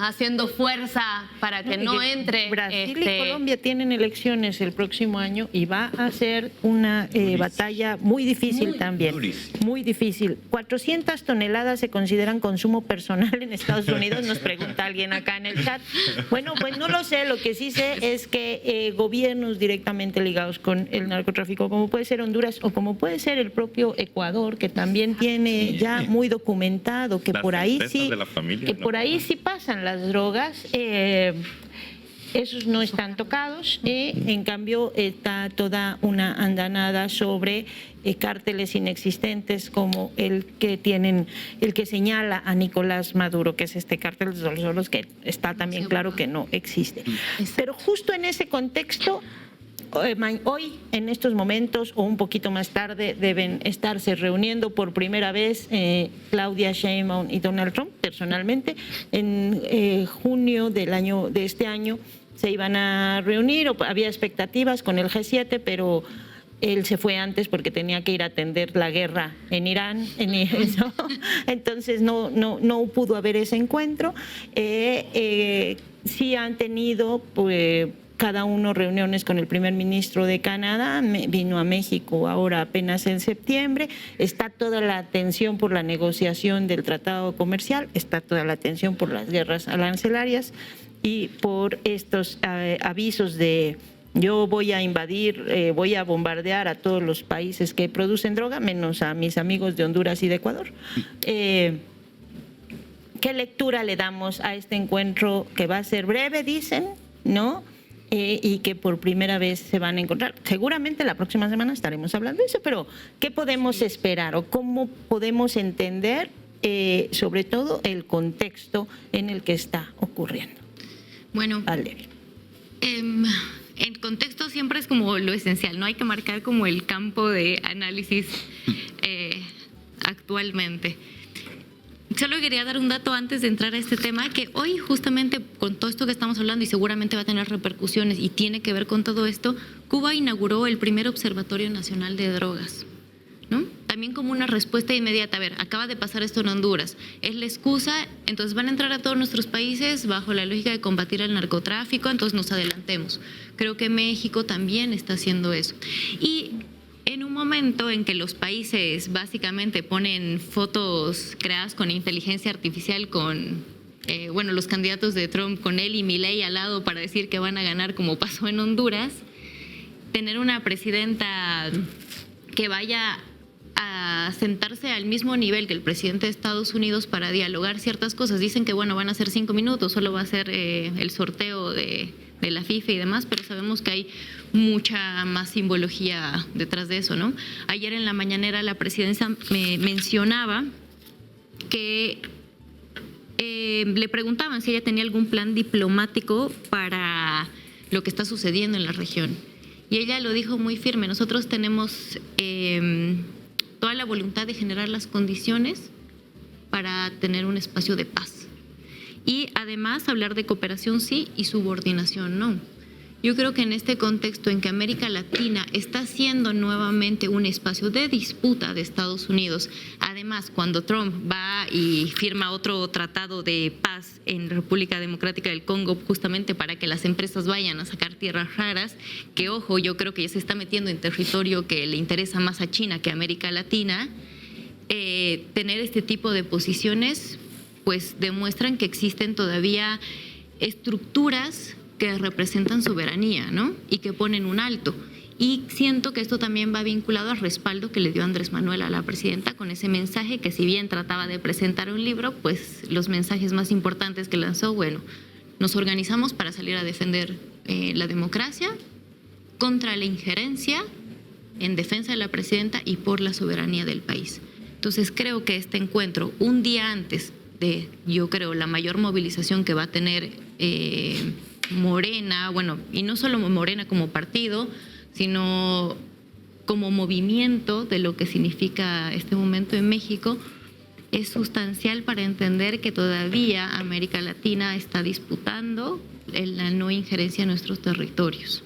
haciendo fuerza para que no entre. Brasil y Colombia tienen elecciones el próximo año y va a ser una batalla muy difícil también. Muy difícil. 400 toneladas se consideran consumo personal en Estados Unidos, nos pregunta alguien acá en el chat. Bueno, pues no lo sé, lo que sí sé es que gobiernos directamente ligados con el narcotráfico, como puede ser Honduras o como puede ser el propio Ecuador, que también tiene ya muy documentado que por ahí sí, que por ahí sí pasan las drogas, esos no están tocados, en cambio está toda una andanada sobre cárteles inexistentes como el que señala a Nicolás Maduro, que es este cártel de los Solos, que está también claro que no existe. Pero justo en ese contexto, hoy, en estos momentos o un poquito más tarde, deben estarse reuniendo por primera vez Claudia Sheinbaum y Donald Trump personalmente. En junio de este año se iban a reunir, había expectativas con el G7, pero él se fue antes porque tenía que ir a atender la guerra en Irán, entonces no pudo haber ese encuentro. Sí han tenido pues cada uno reuniones con el primer ministro de Canadá, vino a México ahora apenas en septiembre, está toda la atención por la negociación del tratado comercial, está toda la atención por las guerras arancelarias y por estos avisos de yo voy a invadir, voy a bombardear a todos los países que producen droga, menos a mis amigos de Honduras y de Ecuador. ¿Qué lectura le damos a este encuentro que va a ser breve, dicen, ¿no? Y que por primera vez se van a encontrar? Seguramente la próxima semana estaremos hablando de eso, pero ¿qué podemos esperar o cómo podemos entender sobre todo el contexto en el que está ocurriendo? Bueno, el contexto siempre es como lo esencial, no hay que marcar como el campo de análisis actualmente. Solo quería dar un dato antes de entrar a este tema, que hoy justamente con todo esto que estamos hablando y seguramente va a tener repercusiones y tiene que ver con todo esto, Cuba inauguró el primer Observatorio Nacional de Drogas, ¿no? También como una respuesta inmediata. A ver, acaba de pasar esto en Honduras, es la excusa, entonces van a entrar a todos nuestros países bajo la lógica de combatir el narcotráfico, entonces nos adelantemos. Creo que México también está haciendo eso. Y en un momento en que los países básicamente ponen fotos creadas con inteligencia artificial con, los candidatos de Trump, con él y Milei al lado para decir que van a ganar como pasó en Honduras, tener una presidenta que vaya a sentarse al mismo nivel que el presidente de Estados Unidos para dialogar ciertas cosas. Dicen que van a ser 5 minutos, solo va a ser el sorteo de la FIFA y demás, pero sabemos que hay mucha más simbología detrás de eso, ¿no? Ayer en la mañanera la presidencia me mencionaba que le preguntaban si ella tenía algún plan diplomático para lo que está sucediendo en la región. Y ella lo dijo muy firme: nosotros tenemos toda la voluntad de generar las condiciones para tener un espacio de paz. Y además hablar de cooperación sí y subordinación no. Yo creo que en este contexto en que América Latina está siendo nuevamente un espacio de disputa de Estados Unidos, además cuando Trump va y firma otro tratado de paz en República Democrática del Congo justamente para que las empresas vayan a sacar tierras raras, que ojo, yo creo que ya se está metiendo en territorio que le interesa más a China que a América Latina, tener este tipo de posiciones pues demuestran que existen todavía estructuras que representan soberanía, ¿no? Y que ponen un alto. Y siento que esto también va vinculado al respaldo que le dio Andrés Manuel a la presidenta con ese mensaje que, si bien trataba de presentar un libro, pues los mensajes más importantes que lanzó, nos organizamos para salir a defender la democracia contra la injerencia, en defensa de la presidenta y por la soberanía del país. Entonces creo que este encuentro, un día antes de, yo creo, la mayor movilización que va a tener Morena, y no solo Morena como partido, sino como movimiento de lo que significa este momento en México, es sustancial para entender que todavía América Latina está disputando la no injerencia en nuestros territorios.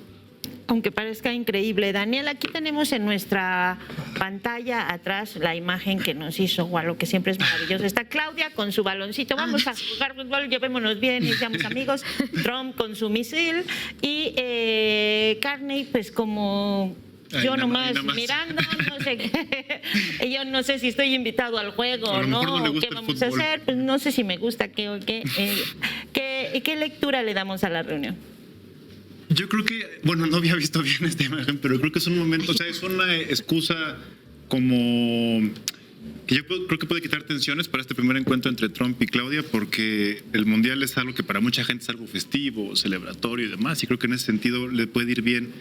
Aunque parezca increíble. Daniel, aquí tenemos en nuestra pantalla atrás la imagen que nos hizo Walo, que siempre es maravillosa. Está Claudia con su baloncito. Vamos a jugar fútbol, llevémonos bien y seamos amigos. Trump con su misil y Carney, pues como... Yo nomás mirando, no sé qué. Yo no sé si estoy invitado al juego o no, qué vamos a hacer, pues no sé si me gusta qué lectura le damos a la reunión. Yo creo que, bueno, no había visto bien esta imagen, pero creo que es un momento, o sea, es una excusa como que yo creo que puede quitar tensiones para este primer encuentro entre Trump y Claudia, porque el Mundial es algo que para mucha gente es algo festivo, celebratorio y demás, y creo que en ese sentido le puede ir bien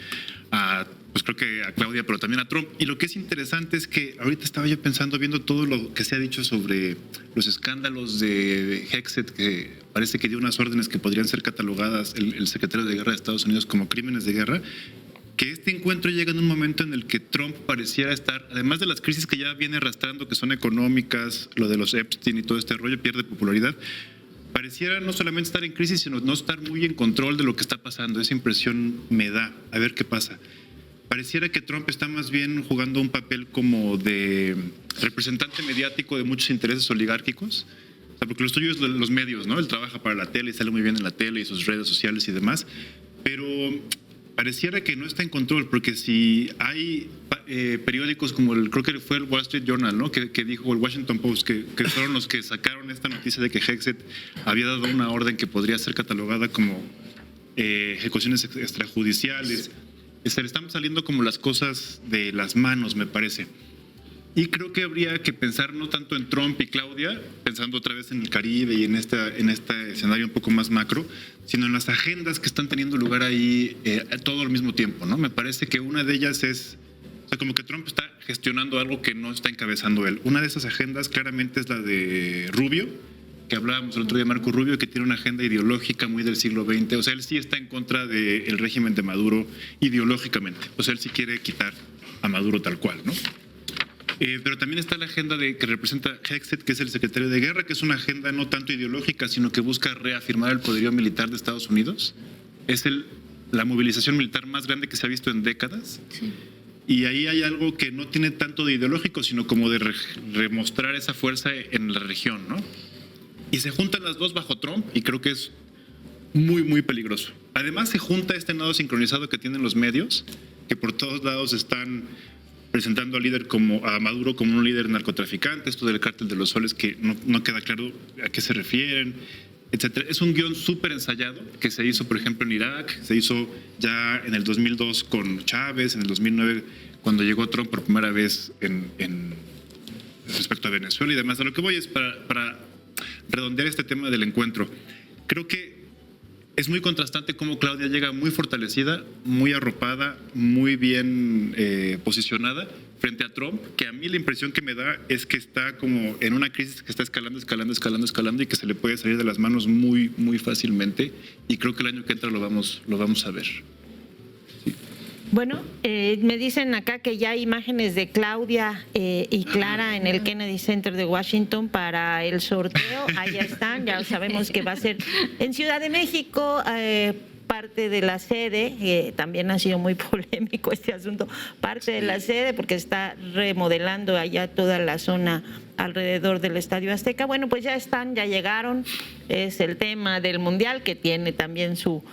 a, pues creo que a Claudia, pero también a Trump. Y lo que es interesante es que ahorita estaba yo pensando, viendo todo lo que se ha dicho sobre los escándalos de Hexet, que parece que dio unas órdenes que podrían ser catalogadas el secretario de Guerra de Estados Unidos como crímenes de guerra, que este encuentro llega en un momento en el que Trump pareciera estar, además de las crisis que ya viene arrastrando, que son económicas, lo de los Epstein y todo este rollo, pierde popularidad, pareciera no solamente estar en crisis, sino no estar muy en control de lo que está pasando. Esa impresión me da. A ver qué pasa. Pareciera que Trump está más bien jugando un papel como de representante mediático de muchos intereses oligárquicos. O sea, porque lo suyo es los medios, ¿no? Él trabaja para la tele y sale muy bien en la tele y sus redes sociales y demás. Pero pareciera que no está en control, porque si hay periódicos como creo que fue el Wall Street Journal, ¿no? que dijo, o el Washington Post, que fueron los que sacaron esta noticia de que Hexet había dado una orden que podría ser catalogada como ejecuciones extrajudiciales. Se le están saliendo como las cosas de las manos, me parece. Y creo que habría que pensar no tanto en Trump y Claudia, pensando otra vez en el Caribe y en este escenario un poco más macro, sino en las agendas que están teniendo lugar ahí todo al mismo tiempo, ¿no? Me parece que una de ellas es, o sea, como que Trump está gestionando algo que no está encabezando él. Una de esas agendas claramente es la de Rubio, que hablábamos el otro día, Marco Rubio, que tiene una agenda ideológica muy del siglo XX. O sea, él sí está en contra del régimen de Maduro ideológicamente. O sea, él sí quiere quitar a Maduro tal cual, ¿no? Pero también está la agenda que representa Hexet, que es el secretario de Guerra, que es una agenda no tanto ideológica, sino que busca reafirmar el poderío militar de Estados Unidos. Es la movilización militar más grande que se ha visto en décadas. Sí. Y ahí hay algo que no tiene tanto de ideológico, sino como de remostrar esa fuerza en la región, ¿no? Y se juntan las dos bajo Trump y creo que es muy, muy peligroso. Además se junta este nado sincronizado que tienen los medios, que por todos lados están presentando a Maduro como un líder narcotraficante, esto del cártel de los soles que no queda claro a qué se refieren, etcétera. Es un guión súper ensayado que se hizo, por ejemplo, en Irak, se hizo ya en el 2002 con Chávez, en el 2009 cuando llegó Trump por primera vez respecto a Venezuela y demás. A lo que voy es para redondear este tema del encuentro. Creo que es muy contrastante cómo Claudia llega muy fortalecida, muy arropada, muy bien posicionada frente a Trump, que a mí la impresión que me da es que está como en una crisis que está escalando y que se le puede salir de las manos muy, muy fácilmente. Y creo que el año que entra lo vamos a ver. Sí. Bueno, me dicen acá que ya hay imágenes de Claudia y Clara en el Kennedy Center de Washington para el sorteo. Ahí están, ya sabemos que va a ser en Ciudad de México, parte de la sede. También ha sido muy polémico este asunto, parte de la sede porque está remodelando allá toda la zona alrededor del Estadio Azteca. Bueno, pues ya están, ya llegaron. Es el tema del Mundial, que tiene también su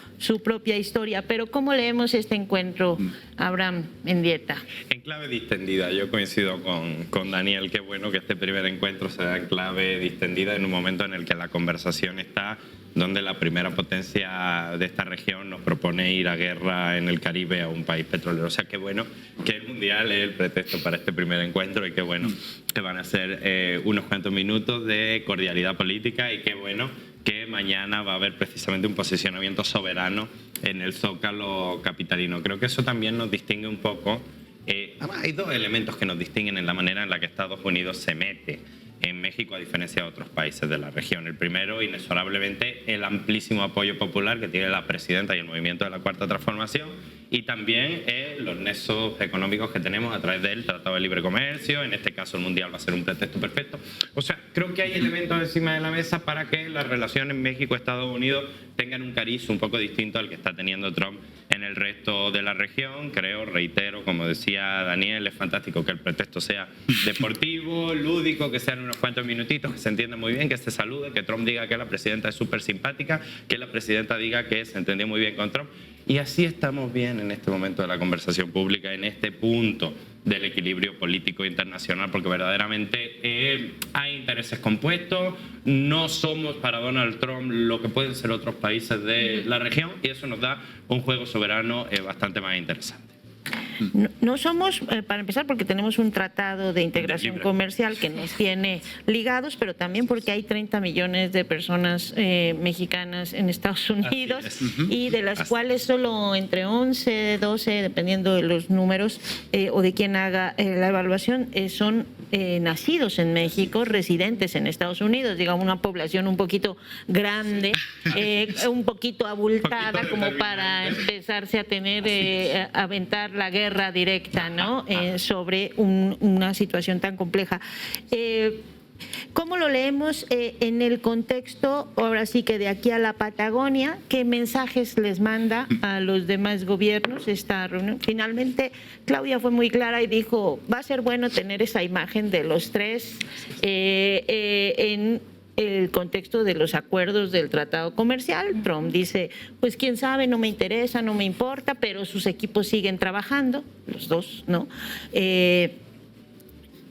propia historia. Pero ¿cómo leemos este encuentro, Abraham Mendieta? En clave distendida. Yo coincido con Daniel. Qué bueno que este primer encuentro se da en clave distendida en un momento en el que la conversación está donde la primera potencia de esta región nos propone ir a guerra en el Caribe a un país petrolero. O sea, qué bueno que el Mundial es el pretexto para este primer encuentro y qué bueno que van a ser unos cuantos minutos de cordialidad política y qué bueno que mañana va a haber precisamente un posicionamiento soberano en el Zócalo capitalino. Creo que eso también nos distingue un poco. Hay dos elementos que nos distinguen en la manera en la que Estados Unidos se mete en México a diferencia de otros países de la región. El primero, inexorablemente, el amplísimo apoyo popular que tiene la presidenta y el movimiento de la Cuarta Transformación. y también los nexos económicos que tenemos a través del Tratado de Libre Comercio. En este caso el Mundial va a ser un pretexto perfecto. O sea, creo que hay elementos encima de la mesa para que las relaciones México-Estados Unidos tengan un cariz un poco distinto al que está teniendo Trump en el resto de la región. Creo, reitero, como decía Daniel, es fantástico que el pretexto sea deportivo, lúdico, que sean unos cuantos minutitos, que se entienda muy bien, que se salude, que Trump diga que la presidenta es súper simpática, que la presidenta diga que se entendió muy bien con Trump. Y así estamos bien en este momento de la conversación pública, en este punto del equilibrio político internacional, porque verdaderamente hay intereses compuestos, no somos para Donald Trump lo que pueden ser otros países de la región, y eso nos da un juego soberano bastante más interesante. No somos, para empezar, porque tenemos un tratado de integración comercial que nos tiene ligados, pero también porque hay 30 millones de personas mexicanas en Estados Unidos y de las cuales solo entre 11, 12, dependiendo de los números o de quién haga la evaluación, son nacidos en México, residentes en Estados Unidos, digamos una población un poquito grande, un poquito abultada como para empezarse a tener, aventar la guerra directa, ¿no? Sobre una situación tan compleja. ¿Cómo lo leemos en el contexto, ahora sí que de aquí a la Patagonia? ¿Qué mensajes les manda a los demás gobiernos esta reunión? Finalmente, Claudia fue muy clara y dijo, va a ser bueno tener esa imagen de los tres en el contexto de los acuerdos del tratado comercial. Trump dice, pues quién sabe, no me interesa, no me importa, pero sus equipos siguen trabajando, los dos, ¿no?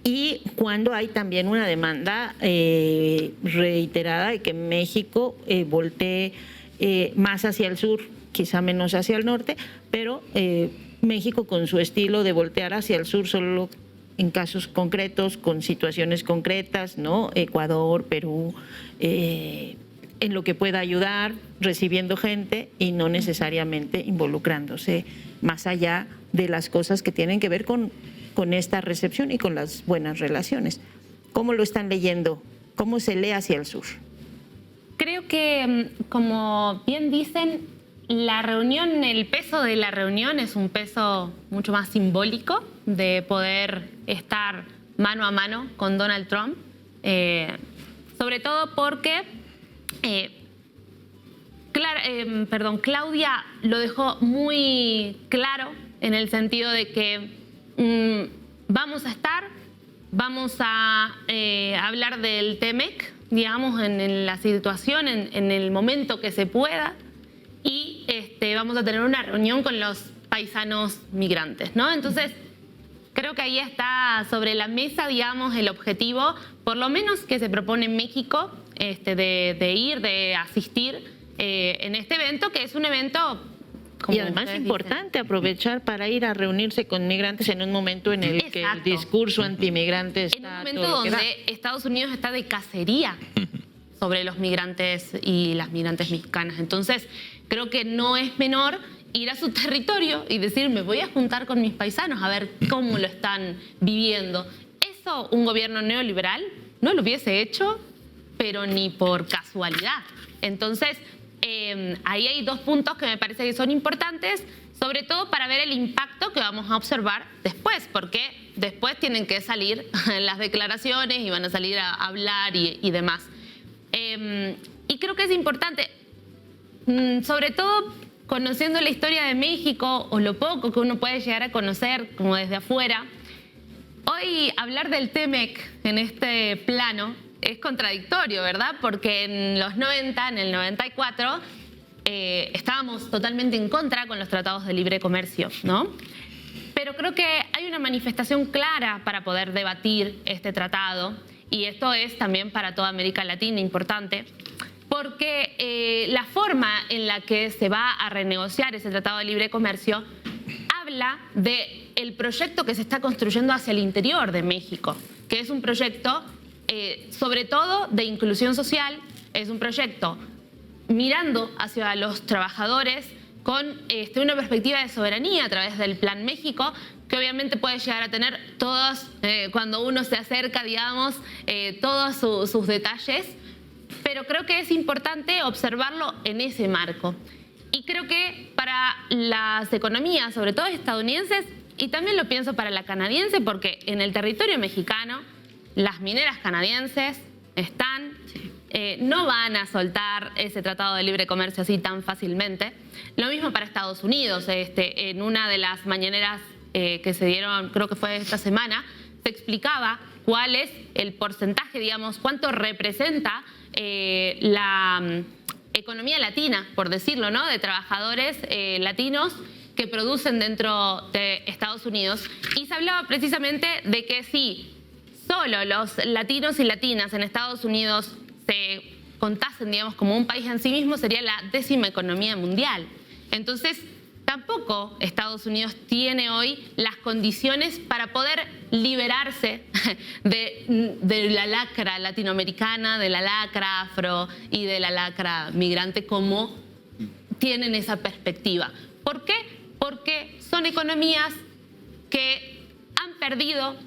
Y cuando hay también una demanda reiterada de que México voltee más hacia el sur, quizá menos hacia el norte, pero México con su estilo de voltear hacia el sur solo en casos concretos, con situaciones concretas, ¿no? Ecuador, Perú, en lo que pueda ayudar, recibiendo gente y no necesariamente involucrándose más allá de las cosas que tienen que ver con esta recepción y con las buenas relaciones. ¿Cómo lo están leyendo? ¿Cómo se lee hacia el sur? Creo que, como bien dicen, la reunión, el peso de la reunión es un peso mucho más simbólico de poder estar mano a mano con Donald Trump, sobre todo porque Claudia lo dejó muy claro en el sentido de que vamos a hablar del TEMEC, digamos, en la situación, en el momento que se pueda, y vamos a tener una reunión con los paisanos migrantes, ¿no? Entonces, creo que ahí está sobre la mesa, digamos, el objetivo, por lo menos que se propone México, de asistir en este evento, que es un evento... Y además es importante aprovechar para ir a reunirse con migrantes en un momento en el que el discurso antimigrantes está... En un momento donde Estados Unidos está de cacería sobre los migrantes y las migrantes mexicanas. Entonces, creo que no es menor ir a su territorio y decir, me voy a juntar con mis paisanos a ver cómo lo están viviendo. Eso un gobierno neoliberal no lo hubiese hecho, pero ni por casualidad. Entonces, ahí hay dos puntos que me parece que son importantes, sobre todo para ver el impacto que vamos a observar después, porque después tienen que salir las declaraciones y van a salir a hablar y demás. Y creo que es importante, sobre todo conociendo la historia de México o lo poco que uno puede llegar a conocer como desde afuera, hoy hablar del TEMEC en este plano es contradictorio, ¿verdad? Porque en los 90, en el 94, estábamos totalmente en contra con los tratados de libre comercio, ¿no? Pero creo que hay una manifestación clara para poder debatir este tratado, y esto es también para toda América Latina importante, porque la forma en la que se va a renegociar ese tratado de libre comercio habla del proyecto que se está construyendo hacia el interior de México, que es un proyecto sobre todo de inclusión social, es un proyecto mirando hacia los trabajadores con una perspectiva de soberanía a través del Plan México, que obviamente puede llegar a tener todos, cuando uno se acerca, digamos, todos sus detalles, pero creo que es importante observarlo en ese marco. Y creo que para las economías, sobre todo estadounidenses, y también lo pienso para la canadiense, porque en el territorio mexicano las mineras canadienses están, no van a soltar ese tratado de libre comercio así tan fácilmente. Lo mismo para Estados Unidos. En una de las mañaneras que se dieron, creo que fue esta semana, se explicaba cuál es el porcentaje, digamos, cuánto representa la economía latina, por decirlo, ¿no?, de trabajadores latinos que producen dentro de Estados Unidos. Y se hablaba precisamente de que si solo los latinos y latinas en Estados Unidos se contasen, digamos, como un país en sí mismo, sería la 10ª economía mundial. Entonces, tampoco Estados Unidos tiene hoy las condiciones para poder liberarse de la lacra latinoamericana, de la lacra afro y de la lacra migrante, como tienen esa perspectiva. ¿Por qué? Porque son economías que han perdido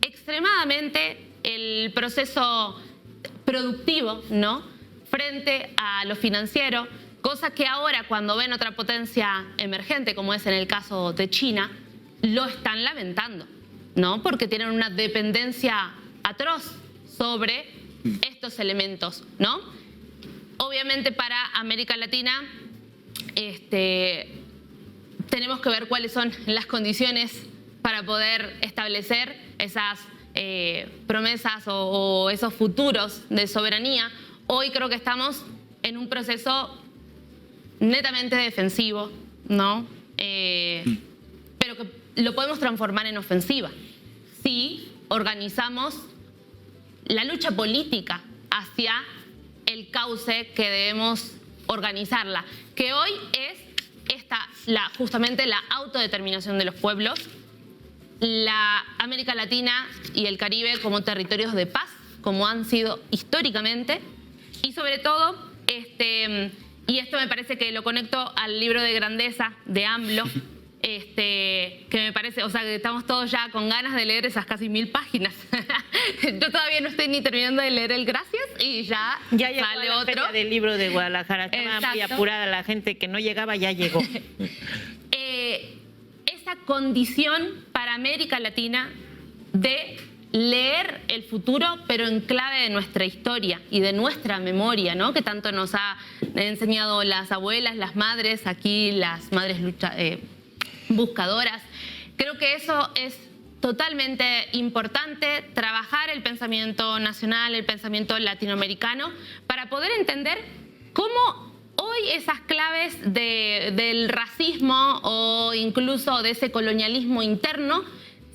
extremadamente el proceso productivo, ¿no?, frente a lo financiero, cosa que ahora, cuando ven otra potencia emergente, como es en el caso de China, lo están lamentando, ¿no?, porque tienen una dependencia atroz sobre estos elementos, ¿no? Obviamente para América Latina tenemos que ver cuáles son las condiciones para poder establecer esas promesas o esos futuros de soberanía. Hoy creo que estamos en un proceso netamente defensivo, ¿no? Pero que lo podemos transformar en ofensiva si organizamos la lucha política hacia el cauce que debemos organizarla, que hoy es justamente la autodeterminación de los pueblos, la América Latina y el Caribe como territorios de paz, como han sido históricamente, y sobre todo, y esto me parece que lo conecto al libro de Grandeza de AMLO, que me parece, o sea, que estamos todos ya con ganas de leer esas casi 1000 páginas. Yo todavía no estoy ni terminando de leer el Gracias y ya llegó sale a la otro. Feria del Libro de Guadalajara. Estaba muy apurada la gente que no llegaba, ya llegó. Esa condición para América Latina de leer el futuro, pero en clave de nuestra historia y de nuestra memoria, ¿no?, que tanto nos ha enseñado las abuelas, las madres, aquí las madres buscadoras. Creo que eso es totalmente importante, trabajar el pensamiento nacional, el pensamiento latinoamericano, para poder entender cómo hoy esas claves del racismo o incluso de ese colonialismo interno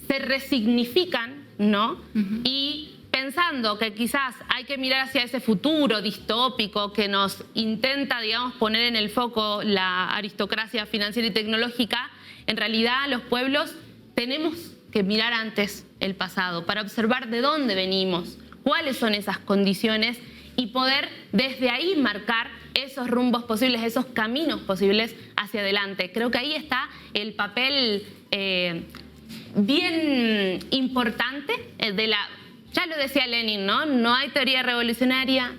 se resignifican, ¿no? Y pensando que quizás hay que mirar hacia ese futuro distópico que nos intenta, digamos, poner en el foco la aristocracia financiera y tecnológica, en realidad los pueblos tenemos que mirar antes el pasado para observar de dónde venimos, cuáles son esas condiciones y poder desde ahí marcar esos rumbos posibles, esos caminos posibles hacia adelante. Creo que ahí está el papel bien importante ya lo decía Lenin, ¿no? No hay teoría revolucionaria,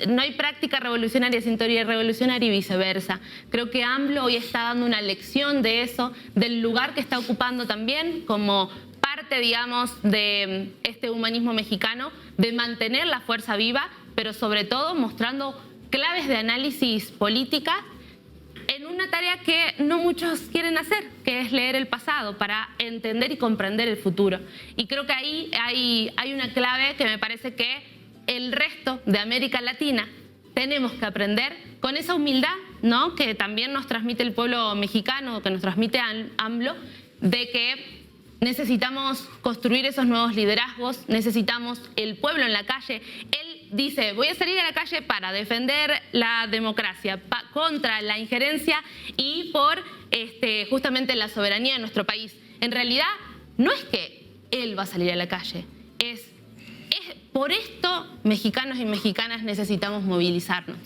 no hay práctica revolucionaria sin teoría revolucionaria y viceversa. Creo que AMLO hoy está dando una lección de eso, del lugar que está ocupando también como parte, digamos, de este humanismo mexicano, de mantener la fuerza viva, pero sobre todo mostrando claves de análisis política en una tarea que no muchos quieren hacer, que es leer el pasado para entender y comprender el futuro. Y creo que ahí hay una clave que me parece que el resto de América Latina tenemos que aprender con esa humildad, ¿no?, que también nos transmite el pueblo mexicano, que nos transmite AMLO, de que necesitamos construir esos nuevos liderazgos, necesitamos el pueblo en la calle. Él dice, voy a salir a la calle para defender la democracia, contra la injerencia y por justamente la soberanía de nuestro país. En realidad, no es que él va a salir a la calle, es por esto mexicanos y mexicanas necesitamos movilizarnos.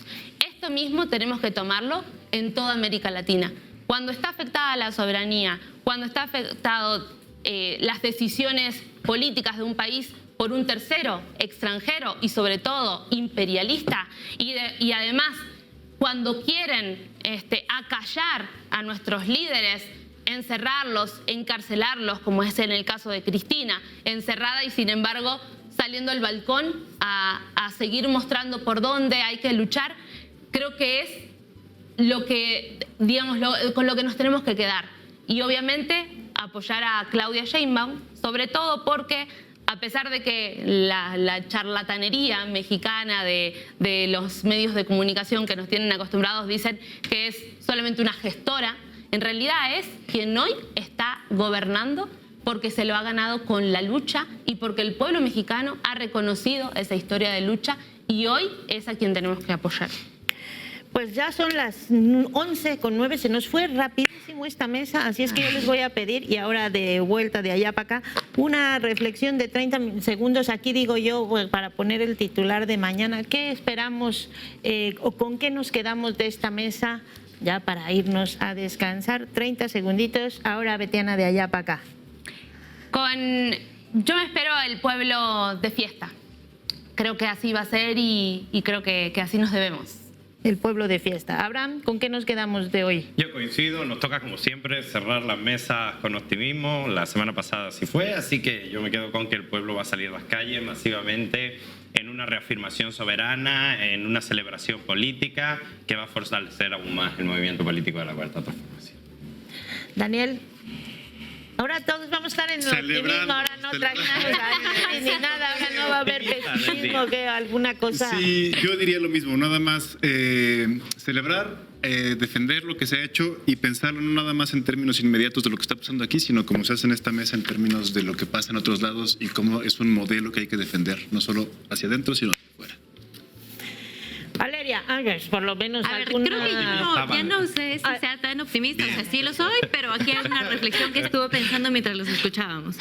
Esto mismo tenemos que tomarlo en toda América Latina. Cuando está afectada la soberanía, cuando está afectado las decisiones políticas de un país por un tercero extranjero y sobre todo imperialista, y además cuando quieren acallar a nuestros líderes, encerrarlos, encarcelarlos, como es en el caso de Cristina, encerrada y sin embargo saliendo al balcón a seguir mostrando por dónde hay que luchar, creo que es lo que, digamos, con lo que nos tenemos que quedar. Y obviamente apoyar a Claudia Sheinbaum, sobre todo porque a pesar de que la charlatanería mexicana de los medios de comunicación que nos tienen acostumbrados dicen que es solamente una gestora, en realidad es quien hoy está gobernando porque se lo ha ganado con la lucha y porque el pueblo mexicano ha reconocido esa historia de lucha y hoy es a quien tenemos que apoyar. Pues ya son las 11:09, se nos fue rapidísimo esta mesa, así es que yo les voy a pedir, y ahora de vuelta de allá para acá, una reflexión de 30 segundos, aquí digo yo, para poner el titular de mañana, ¿qué esperamos o con qué nos quedamos de esta mesa ya para irnos a descansar? 30 segunditos, ahora Betiana de allá para acá. Yo me espero el pueblo de fiesta, creo que así va a ser y creo que así nos debemos. El pueblo de fiesta. Abraham, ¿con qué nos quedamos de hoy? Yo coincido, nos toca como siempre cerrar las mesas con optimismo. La semana pasada así fue, así que yo me quedo con que el pueblo va a salir a las calles masivamente en una reafirmación soberana, en una celebración política que va a fortalecer aún más el movimiento político de la Cuarta Transformación. Daniel. Ahora todos vamos a estar en el optimismo, ahora no traemos ni nada, ahora no va a haber pesimismo, que alguna cosa. Sí, yo diría lo mismo, nada más celebrar, defender lo que se ha hecho y pensarlo no nada más en términos inmediatos de lo que está pasando aquí, sino como se hace en esta mesa en términos de lo que pasa en otros lados y cómo es un modelo que hay que defender, no solo hacia adentro, sino hacia afuera. Valeria, por lo menos a ver, alguna... creo que yo ya no sé si sea tan optimista, o sea, sí lo soy, pero aquí hay una reflexión que estuve pensando mientras los escuchábamos.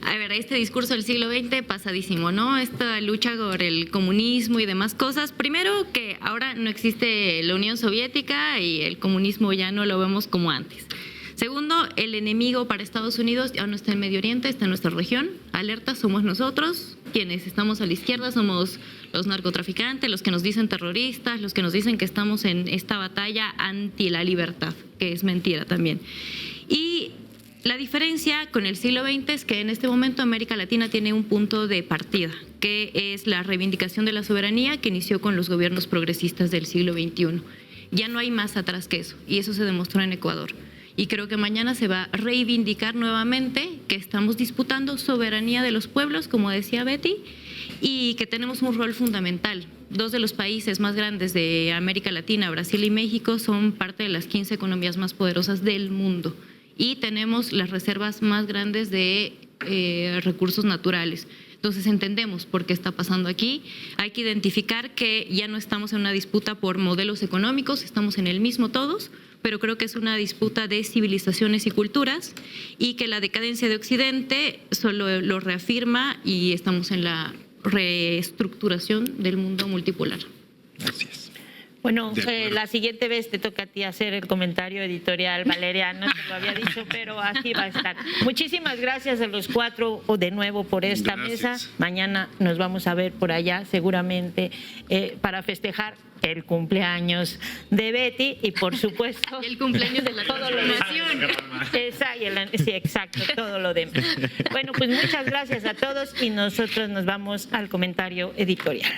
A ver, este discurso del siglo XX pasadísimo, ¿no? Esta lucha por el comunismo y demás cosas. Primero, que ahora no existe la Unión Soviética y el comunismo ya no lo vemos como antes. Segundo, el enemigo para Estados Unidos ya no está en Medio Oriente, está en nuestra región. Alerta, somos nosotros, quienes estamos a la izquierda, somos los narcotraficantes, los que nos dicen terroristas, los que nos dicen que estamos en esta batalla anti la libertad, que es mentira también. Y la diferencia con el siglo XX es que en este momento América Latina tiene un punto de partida, que es la reivindicación de la soberanía que inició con los gobiernos progresistas del siglo XXI. Ya no hay más atrás que eso, y eso se demostró en Ecuador. Y creo que mañana se va a reivindicar nuevamente que estamos disputando soberanía de los pueblos, como decía Betty, y que tenemos un rol fundamental. Dos de los países más grandes de América Latina, Brasil y México, son parte de las 15 economías más poderosas del mundo. Y tenemos las reservas más grandes de recursos naturales. Entonces entendemos por qué está pasando aquí. Hay que identificar que ya no estamos en una disputa por modelos económicos, estamos en el mismo todos, pero creo que es una disputa de civilizaciones y culturas y que la decadencia de Occidente solo lo reafirma y estamos en la reestructuración del mundo multipolar. Gracias. Bueno, la siguiente vez te toca a ti hacer el comentario editorial, Valeria, no te lo había dicho, pero así va a estar. Muchísimas gracias a los cuatro de nuevo por esta mesa. Mañana nos vamos a ver por allá seguramente para festejar el cumpleaños de Betty y por supuesto Y el cumpleaños de la transformación. Sí, exacto, todo lo demás. Bueno, pues muchas gracias a todos y nosotros nos vamos al comentario editorial.